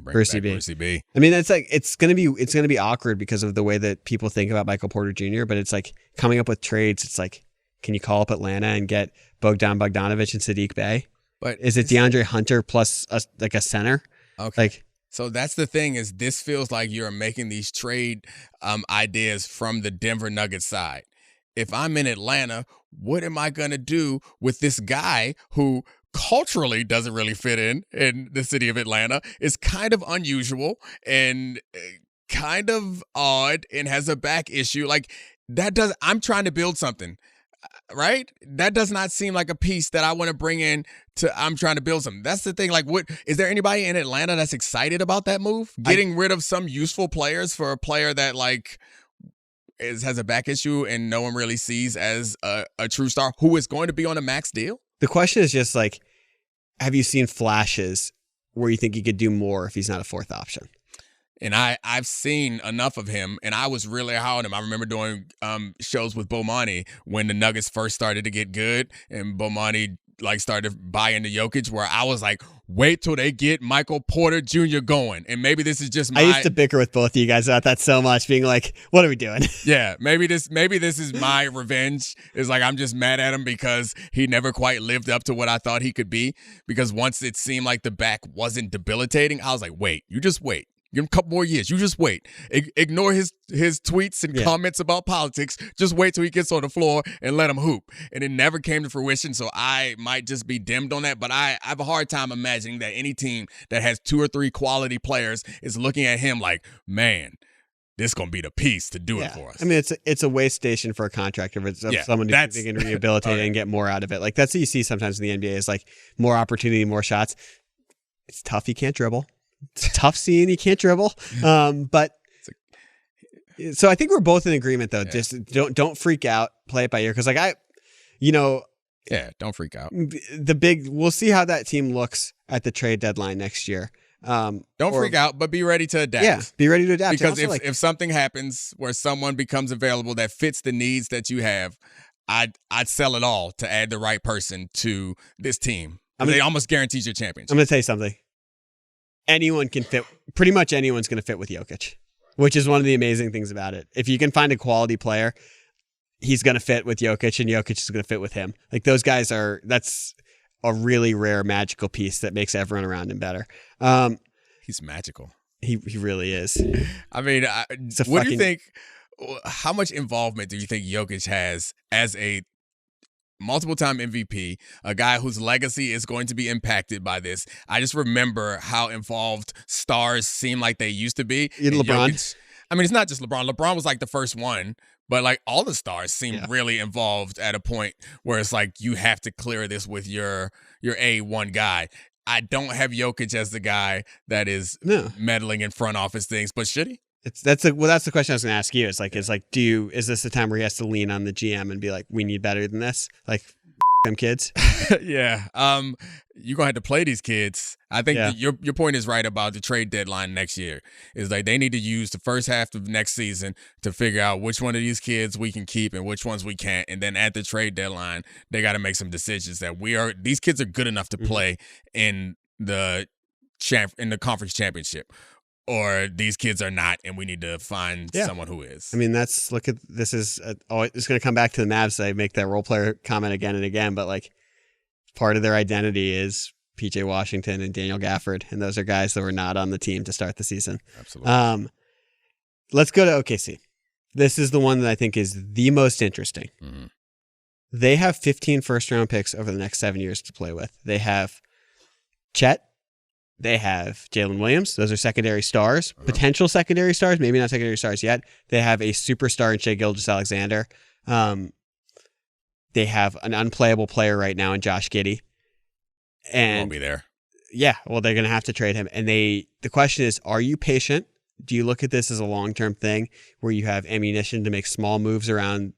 I mean, it's gonna be awkward because of the way that people think about Michael Porter Jr. But it's like coming up with trades. It's like, can you call up Atlanta and get Bogdan Bogdanovic and Sadiq Bey? But is it DeAndre Hunter plus a center? Okay. Like, so that's the thing, is this feels like you're making these trade ideas from the Denver Nuggets side. If I'm in Atlanta, what am I going to do with this guy who culturally doesn't really fit in the city of Atlanta, is kind of unusual and kind of odd and has a back issue? Like, I'm trying to build something, right? That does not seem like a piece that I want to bring in I'm trying to build something. That's the thing. Like, is there anybody in Atlanta that's excited about that move? Getting rid of some useful players for a player that, like, has a back issue and no one really sees as a true star who is going to be on a max deal? The question is just like, have you seen flashes where you think he could do more if he's not a fourth option? And I've seen enough of him, and I was really high on him. I remember doing shows with Bomani when the Nuggets first started to get good, and Bomani like started to buy into Jokic, where I was like, wait till they get Michael Porter Jr. going. And maybe this is just my... I used to bicker with both of you guys about that so much, being like, what are we doing? Yeah, maybe this is my revenge. It's like I'm just mad at him because he never quite lived up to what I thought he could be. Because once it seemed like the back wasn't debilitating, I was like, wait, you just wait. Give him a couple more years. You just wait. Ignore his tweets and comments about politics. Just wait till he gets on the floor and let him hoop. And it never came to fruition, so I might just be dimmed on that. But I have a hard time imagining that any team that has 2 or 3 quality players is looking at him like, man, this is going to be the piece to do it for us. I mean, it's a waste station for a contractor of someone who can rehabilitate it and get more out of it. Like, that's what you see sometimes in the NBA is like more opportunity, more shots. It's tough. You can't dribble. It's tough seeing you can't dribble. But so I think we're both in agreement though. Yeah. Just don't freak out. Play it by ear. Cause like don't freak out. We'll see how that team looks at the trade deadline next year. Don't freak out, but be ready to adapt. Yeah, be ready to adapt. Because if something happens where someone becomes available that fits the needs that you have, I'd sell it all to add the right person to this team. It almost guarantees your championship. I'm going to tell you something. Anyone can fit. Pretty much anyone's going to fit with Jokic, which is one of the amazing things about it. If you can find a quality player, he's going to fit with Jokic, and Jokic is going to fit with him. Like those guys that's a really rare magical piece that makes everyone around him better. He's magical. He really is. I mean, what do you think? How much involvement do you think Jokic has as a multiple-time MVP, a guy whose legacy is going to be impacted by this? I just remember how involved stars seem like they used to be. LeBron. Jokic, I mean, it's not just LeBron. LeBron was like the first one, but like all the stars seem really involved at a point where it's like you have to clear this with your A1 guy. I don't have Jokic as the guy that is meddling in front office things, but should he? That's the question I was going to ask you. Is this a time where he has to lean on the GM and be like, we need better than this? Like, them kids. Yeah. You're going to have to play these kids. I think your point is right about the trade deadline next year. Is like they need to use the first half of next season to figure out which one of these kids we can keep and which ones we can't. And then at the trade deadline, they got to make some decisions that these kids are good enough to play in the conference championship. Or these kids are not, and we need to find someone who is. I mean, it's going to come back to the Mavs. I make that role player comment again and again, but like part of their identity is PJ Washington and Daniel Gafford, and those are guys that were not on the team to start the season. Absolutely. Let's go to OKC. This is the one that I think is the most interesting. Mm-hmm. They have 15 first-round picks over the next 7 years to play with. They have Chet. They have Jalen Williams. Those are secondary stars, potential secondary stars, maybe not secondary stars yet. They have a superstar in Shai Gilgeous-Alexander. They have an unplayable player right now in Josh Giddey. And won't be there. Yeah, well, they're going to have to trade him. And the question is, are you patient? Do you look at this as a long-term thing where you have ammunition to make small moves around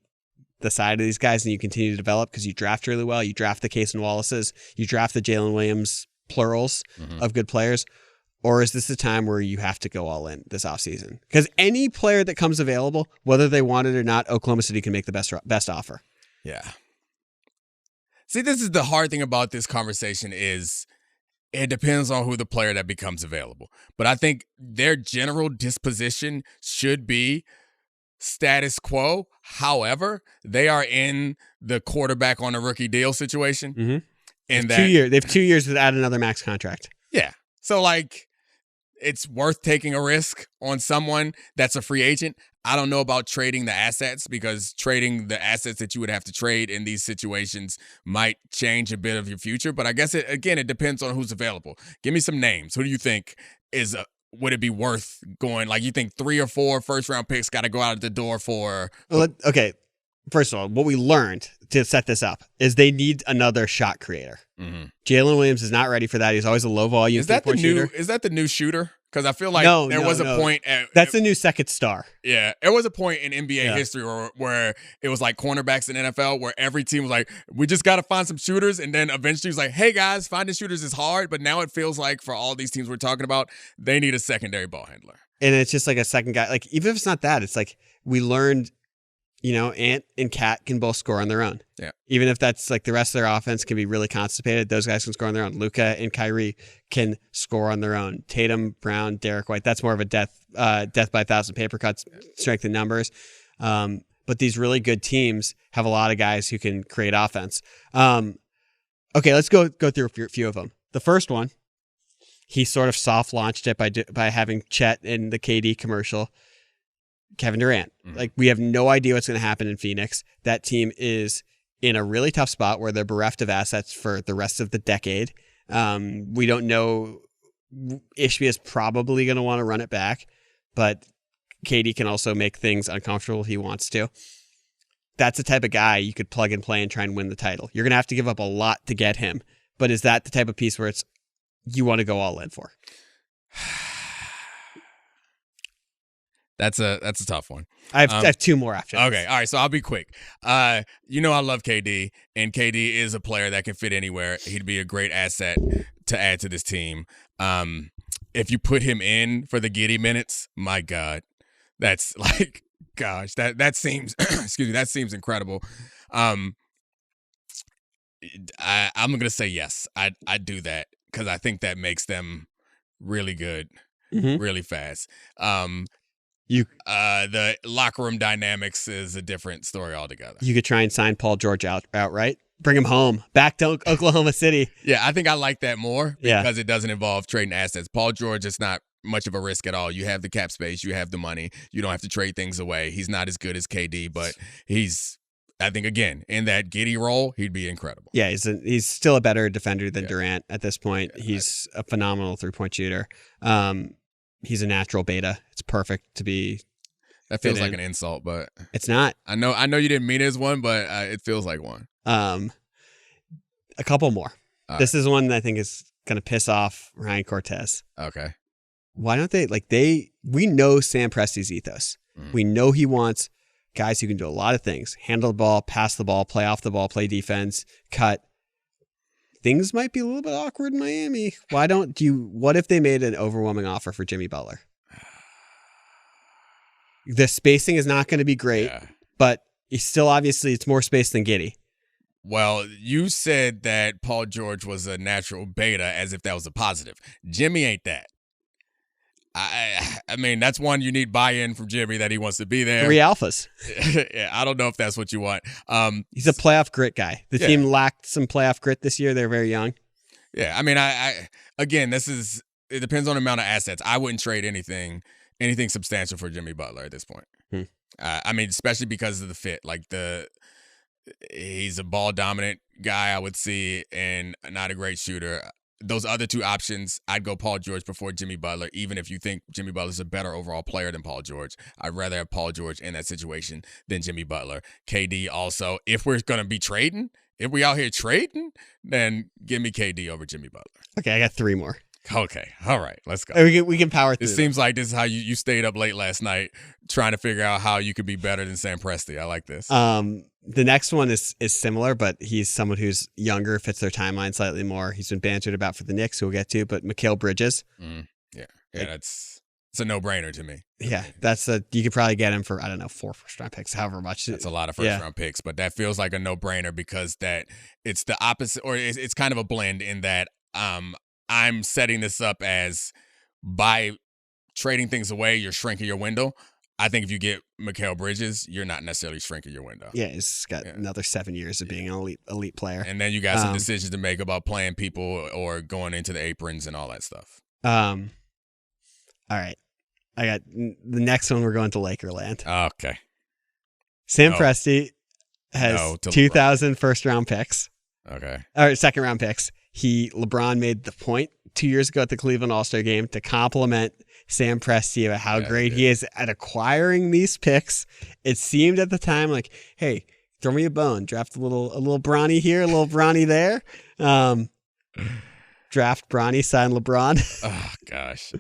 the side of these guys and you continue to develop because you draft really well? You draft the Case and Wallaces. You draft the Jalen Williams plurals of good players, or is this a time where you have to go all in this offseason? Because any player that comes available, whether they want it or not, Oklahoma City can make the best offer. Yeah. See, this is the hard thing about this conversation is it depends on who the player that becomes available. But I think their general disposition should be status quo. However, they are in the quarterback on a rookie deal situation. Mm-hmm. And they have 2 years without another max contract. Yeah. So, like, it's worth taking a risk on someone that's a free agent. I don't know about trading the assets because trading the assets that you would have to trade in these situations might change a bit of your future. But I guess, it depends on who's available. Give me some names. Who do you think would it be worth going? Like, you think 3 or 4 first-round picks got to go out the door for? Okay. First of all, what we learned to set this up is they need another shot creator. Mm-hmm. Jalen Williams is not ready for that. He's always a low volume. Is that the new shooter? Because I feel like there was a point. That's the new second star. Yeah, there was a point in NBA history where it was like cornerbacks in NFL where every team was like, we just got to find some shooters. And then eventually it was like, hey, guys, finding shooters is hard. But now it feels like for all these teams we're talking about, they need a secondary ball handler. And it's just like a second guy. Like, even if it's not that, it's like we learned Ant and Cat can both score on their own. Yeah. Even if that's like the rest of their offense can be really constipated, those guys can score on their own. Luka and Kyrie can score on their own. Tatum, Brown, Derek White, that's more of a death by 1,000 paper cuts, strength in numbers. But these really good teams have a lot of guys who can create offense. Okay, let's go through a few of them. The first one, he sort of soft launched it by having Chet in the KD commercial. Kevin Durant. Like, we have no idea what's going to happen in Phoenix. That team is in a really tough spot where they're bereft of assets for the rest of the decade. We don't know. Ishbia is probably going to want to run it back, but KD can also make things uncomfortable if he wants to. That's the type of guy you could plug and play and try and win the title. You're going to have to give up a lot to get him, but is that the type of piece where you want to go all in for? That's a tough one. I have two more after this. Okay, all right, so I'll be quick. I love KD, and KD is a player that can fit anywhere. He'd be a great asset to add to this team. If you put him in for the Giddey minutes, my God, that's like, gosh, that seems excuse me, that seems incredible. I'm gonna say yes. I do that because I think that makes them really good, really fast. The locker room dynamics is a different story altogether. You could try and sign Paul George outright. Bring him home, back to Oklahoma City. Yeah, I think I like that more because it doesn't involve trading assets. Paul George is not much of a risk at all. You have the cap space. You have the money. You don't have to trade things away. He's not as good as KD, but I think, again, in that Giddey role, he'd be incredible. Yeah, he's still a better defender than Durant at this point. Yeah, he's a phenomenal three-point shooter. He's a natural beta. It's perfect to be. That feels like an insult, but it's not. I know you didn't mean it as one, but it feels like one. A couple more. This is one that I think is going to piss off Ryan Cortez. Okay. Why don't they? We know Sam Presti's ethos. We know he wants guys who can do a lot of things: handle the ball, pass the ball, play off the ball, play defense, cut. Things might be a little bit awkward in Miami. What if they made an overwhelming offer for Jimmy Butler? The spacing is not going to be great, but he's still, obviously, it's more space than Giddey. Well, you said that Paul George was a natural beta as if that was a positive. Jimmy ain't that. I mean, that's one you need buy-in from Jimmy that he wants to be there. 3 alphas. Yeah, I don't know if that's what you want. He's a playoff grit guy. The team lacked some playoff grit this year. They're very young. Yeah, I mean, again, it depends on the amount of assets. I wouldn't trade anything substantial for Jimmy Butler at this point. I mean, especially because of the fit. Like he's a ball dominant guy, I would see, and not a great shooter. Those other two options, I'd go Paul George before Jimmy Butler, even if you think Jimmy Butler's a better overall player than Paul George. I'd rather have Paul George in that situation than Jimmy Butler. KD also, if we're going to be trading, if we out here trading, then give me KD over Jimmy Butler. Okay, I got 3 more. Okay, all right, let's go. We can power through. It seems like this is how you stayed up late last night trying to figure out how you could be better than Sam Presti. I like this. The next one is similar, but he's someone who's younger, fits their timeline slightly more. He's been bantered about for the Knicks, who we'll get to, but Mikal Bridges. Yeah, it's a no-brainer to me. Yeah, you could probably get him for, I don't know, 4 first-round picks, however much. That's a lot of first-round picks, but that feels like a no-brainer because it's the opposite, or it's kind of a blend in that I'm setting this up as by trading things away, you're shrinking your window. I think if you get Mikal Bridges, you're not necessarily shrinking your window. Yeah, he's got another 7 years of being an elite player. And then you got some decisions to make about playing people or going into the aprons and all that stuff. All right. I got the next one. We're going to Lakerland. Okay. Sam Presti has 2,000 first-round picks. Okay. Or second-round picks. LeBron made the point 2 years ago at the Cleveland All-Star Game to compliment Sam Presti about how great he is at acquiring these picks. It seemed at the time like, hey, throw me a bone. Draft a little Bronny here, a little Bronny there. Draft Bronny, sign LeBron. Oh, gosh.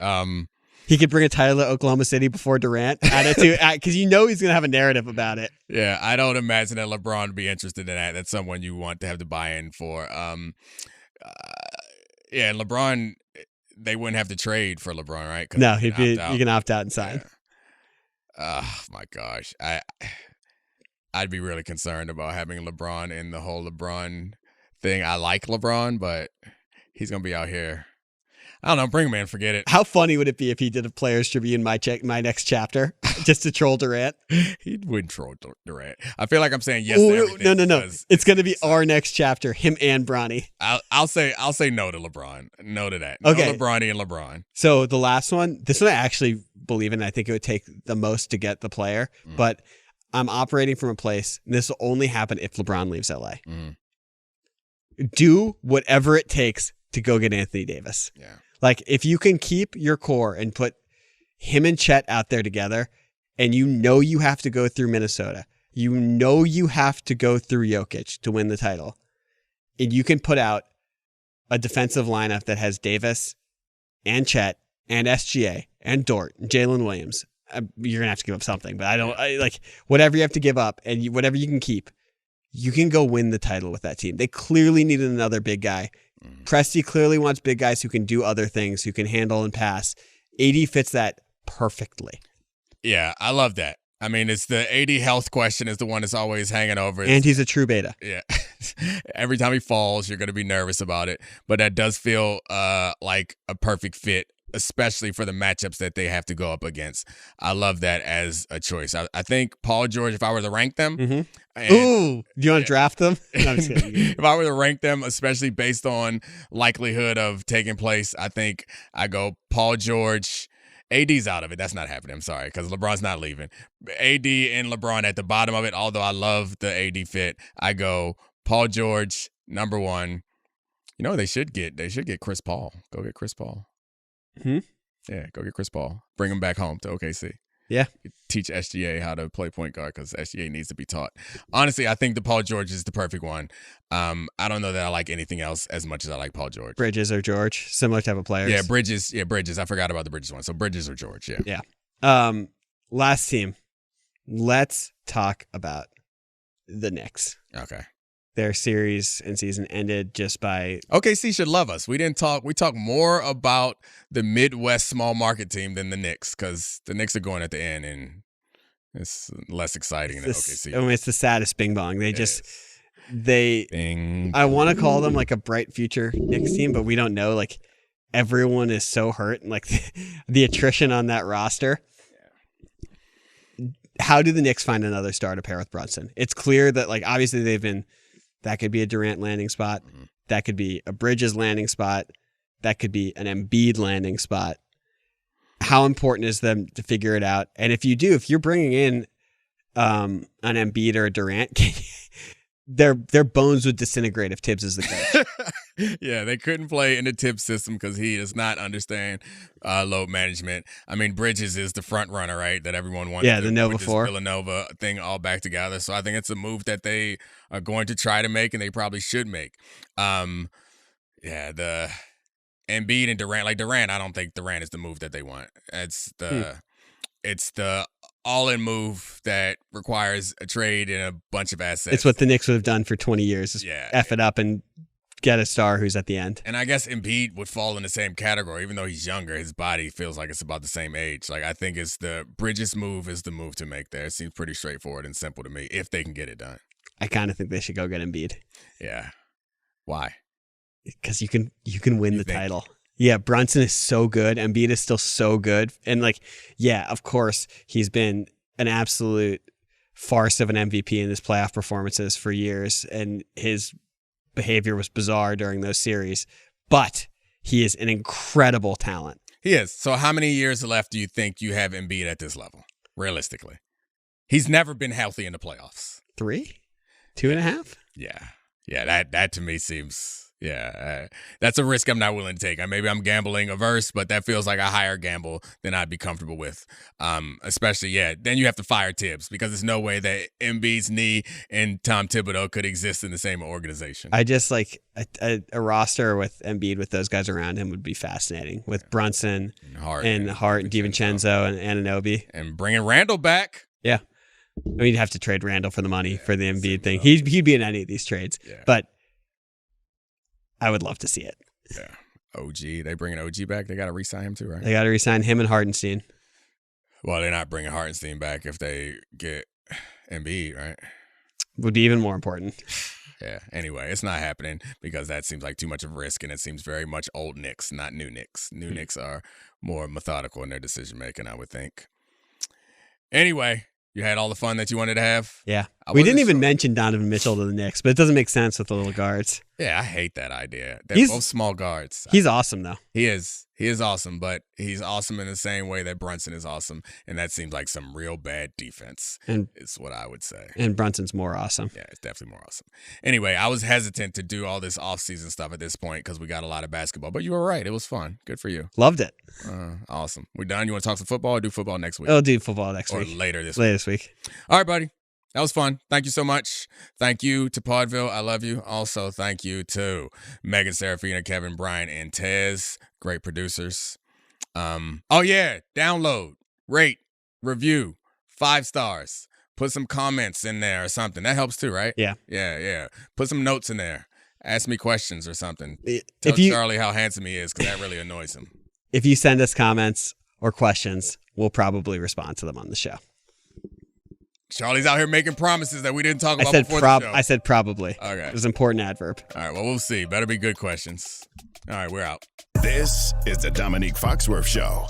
He could bring a title to Oklahoma City before Durant. Because he's going to have a narrative about it. Yeah, I don't imagine that LeBron would be interested in that. That's someone you want to have the buy-in for. And LeBron, they wouldn't have to trade for LeBron, right? No, you can opt out and sign. Yeah. Oh my gosh, I'd be really concerned about having LeBron in the whole LeBron thing. I like LeBron, but he's going to be out here. I don't know. Bring him in. Forget it. How funny would it be if he did a Players Tribune my next chapter just to troll Durant? He wouldn't troll Durant. I feel like I'm saying yes to everything. No. It's going to be our next chapter, him and Bronny. I'll say no to LeBron. No to that. Okay. No LeBron and LeBron. So the last one, this one I actually believe in. I think it would take the most to get the player, but I'm operating from a place, and this will only happen if LeBron leaves LA. Do whatever it takes to go get Anthony Davis. Yeah. Like, if you can keep your core and put him and Chet out there together, and you have to go through Minnesota, you have to go through Jokic to win the title, and you can put out a defensive lineup that has Davis and Chet and SGA and Dort and Jalen Williams, you're going to have to give up something, but whatever you have to give up and whatever you can keep, you can go win the title with that team. They clearly needed another big guy. Presti clearly wants big guys who can do other things, who can handle and pass. AD fits that perfectly. Yeah, I love that. I mean, it's the AD health question is the one that's always hanging over. And he's a true beta. Yeah. Every time he falls, you're going to be nervous about it. But that does feel like a perfect fit, especially for the matchups that they have to go up against. I love that as a choice. I think Paul George, if I were to rank them. Ooh, do you want to draft them? No, I'm just kidding. If I were to rank them, especially based on likelihood of taking place, I think I go Paul George. AD's out of it. That's not happening. I'm sorry, because LeBron's not leaving. AD and LeBron at the bottom of it, although I love the AD fit. I go Paul George, number one. You know, they should get Chris Paul. Go get Chris Paul. Yeah, go get Chris Paul. Bring him back home to OKC. Yeah. Teach SGA how to play point guard because SGA needs to be taught. Honestly, I think the Paul George is the perfect one. I don't know that I like anything else as much as I like Paul George. Bridges or George, similar type of players. Yeah, Bridges. I forgot about the Bridges one. So Bridges or George, yeah. Yeah. Last team. Let's talk about the Knicks. Okay. Their series and season ended just by OKC should love us. We talked more about the Midwest small market team than the Knicks because the Knicks are going at the end and it's less exciting than OKC. I mean, it's the saddest bing bong. I want to call them like a bright future Knicks team, but we don't know. Like, everyone is so hurt and like the attrition on that roster. How do the Knicks find another star to pair with Brunson? It's clear that, like, obviously that could be a Durant landing spot. That could be a Bridges landing spot. That could be an Embiid landing spot. How important is them to figure it out? And if you're bringing in an Embiid or a Durant, their bones would disintegrate if Tibbs is the coach. Yeah, they couldn't play in the Tibbs system because he does not understand load management. I mean, Bridges is the front runner, right? That everyone wants. Yeah, the Nova 4. Villanova thing all back together. So I think it's a move that they are going to try to make, and they probably should make. The Embiid and Durant, like Durant, I don't think Durant is the move that they want. It's the all-in move that requires a trade and a bunch of assets. It's what the Knicks would have done for 20 years. Is F it up and get a star who's at the end. And I guess Embiid would fall in the same category. Even though he's younger, his body feels like it's about the same age. Like, I think it's the Bridges move is the move to make there. It seems pretty straightforward and simple to me if they can get it done. I kind of think they should go get Embiid. Yeah. Why? Because you can win the title. Yeah, Brunson is so good. Embiid is still so good. And, like, yeah, of course, he's been an absolute farce of an MVP in his playoff performances for years, and his behavior was bizarre during those series. But he is an incredible talent. He is. So how many years left do you think you have Embiid at this level, realistically? He's never been healthy in the playoffs. 3? 2.5? Yeah. Yeah, that to me seems... that's a risk I'm not willing to take. Maybe I'm gambling averse, but that feels like a higher gamble than I'd be comfortable with. Especially, then you have to fire Tibbs because there's no way that Embiid's knee and Tom Thibodeau could exist in the same organization. I just like a roster with Embiid with those guys around him would be fascinating with Brunson and Hart and DiVincenzo and Anunoby. And bringing Randall back. Yeah. I mean, you'd have to trade Randall for the money for the Embiid thing. He'd be in any of these trades. Yeah. But I would love to see it. Yeah. OG. They bringing OG back? They got to re-sign him too, right? They got to re-sign him and Hartenstein. Well, they're not bringing Hartenstein back if they get Embiid, right? Would be even more important. Yeah. Anyway, it's not happening because that seems like too much of a risk, and it seems very much old Knicks, not new Knicks. New Knicks are more methodical in their decision making, I would think. Anyway, you had all the fun that you wanted to have. Yeah. We didn't even mention Donovan Mitchell to the Knicks, but it doesn't make sense with the little guards. Yeah, I hate that idea. They're both small guards. He's awesome, though. He is. He is awesome, but he's awesome in the same way that Brunson is awesome, and that seems like some real bad defense, is what I would say. And Brunson's more awesome. Yeah, it's definitely more awesome. Anyway, I was hesitant to do all this offseason stuff at this point because we got a lot of basketball, but you were right. It was fun. Good for you. Loved it. Awesome. We done? You want to talk some football or do football next week? I'll do football next week. Or later this week. All right, buddy. That was fun. Thank you so much. Thank you to Podville. I love you. Also, thank you to Megan Serafina, Kevin, Brian, and Tez. Great producers. Download, rate, review, 5 stars. Put some comments in there or something. That helps too, right? Yeah. Yeah. Put some notes in there. Ask me questions or something. Tell Charlie how handsome he is because that really annoys him. If you send us comments or questions, we'll probably respond to them on the show. Charlie's out here making promises that we didn't talk about before the show. I said probably. Okay. It was an important adverb. All right, well, we'll see. Better be good questions. All right, we're out. This is the Domonique Foxworth Show.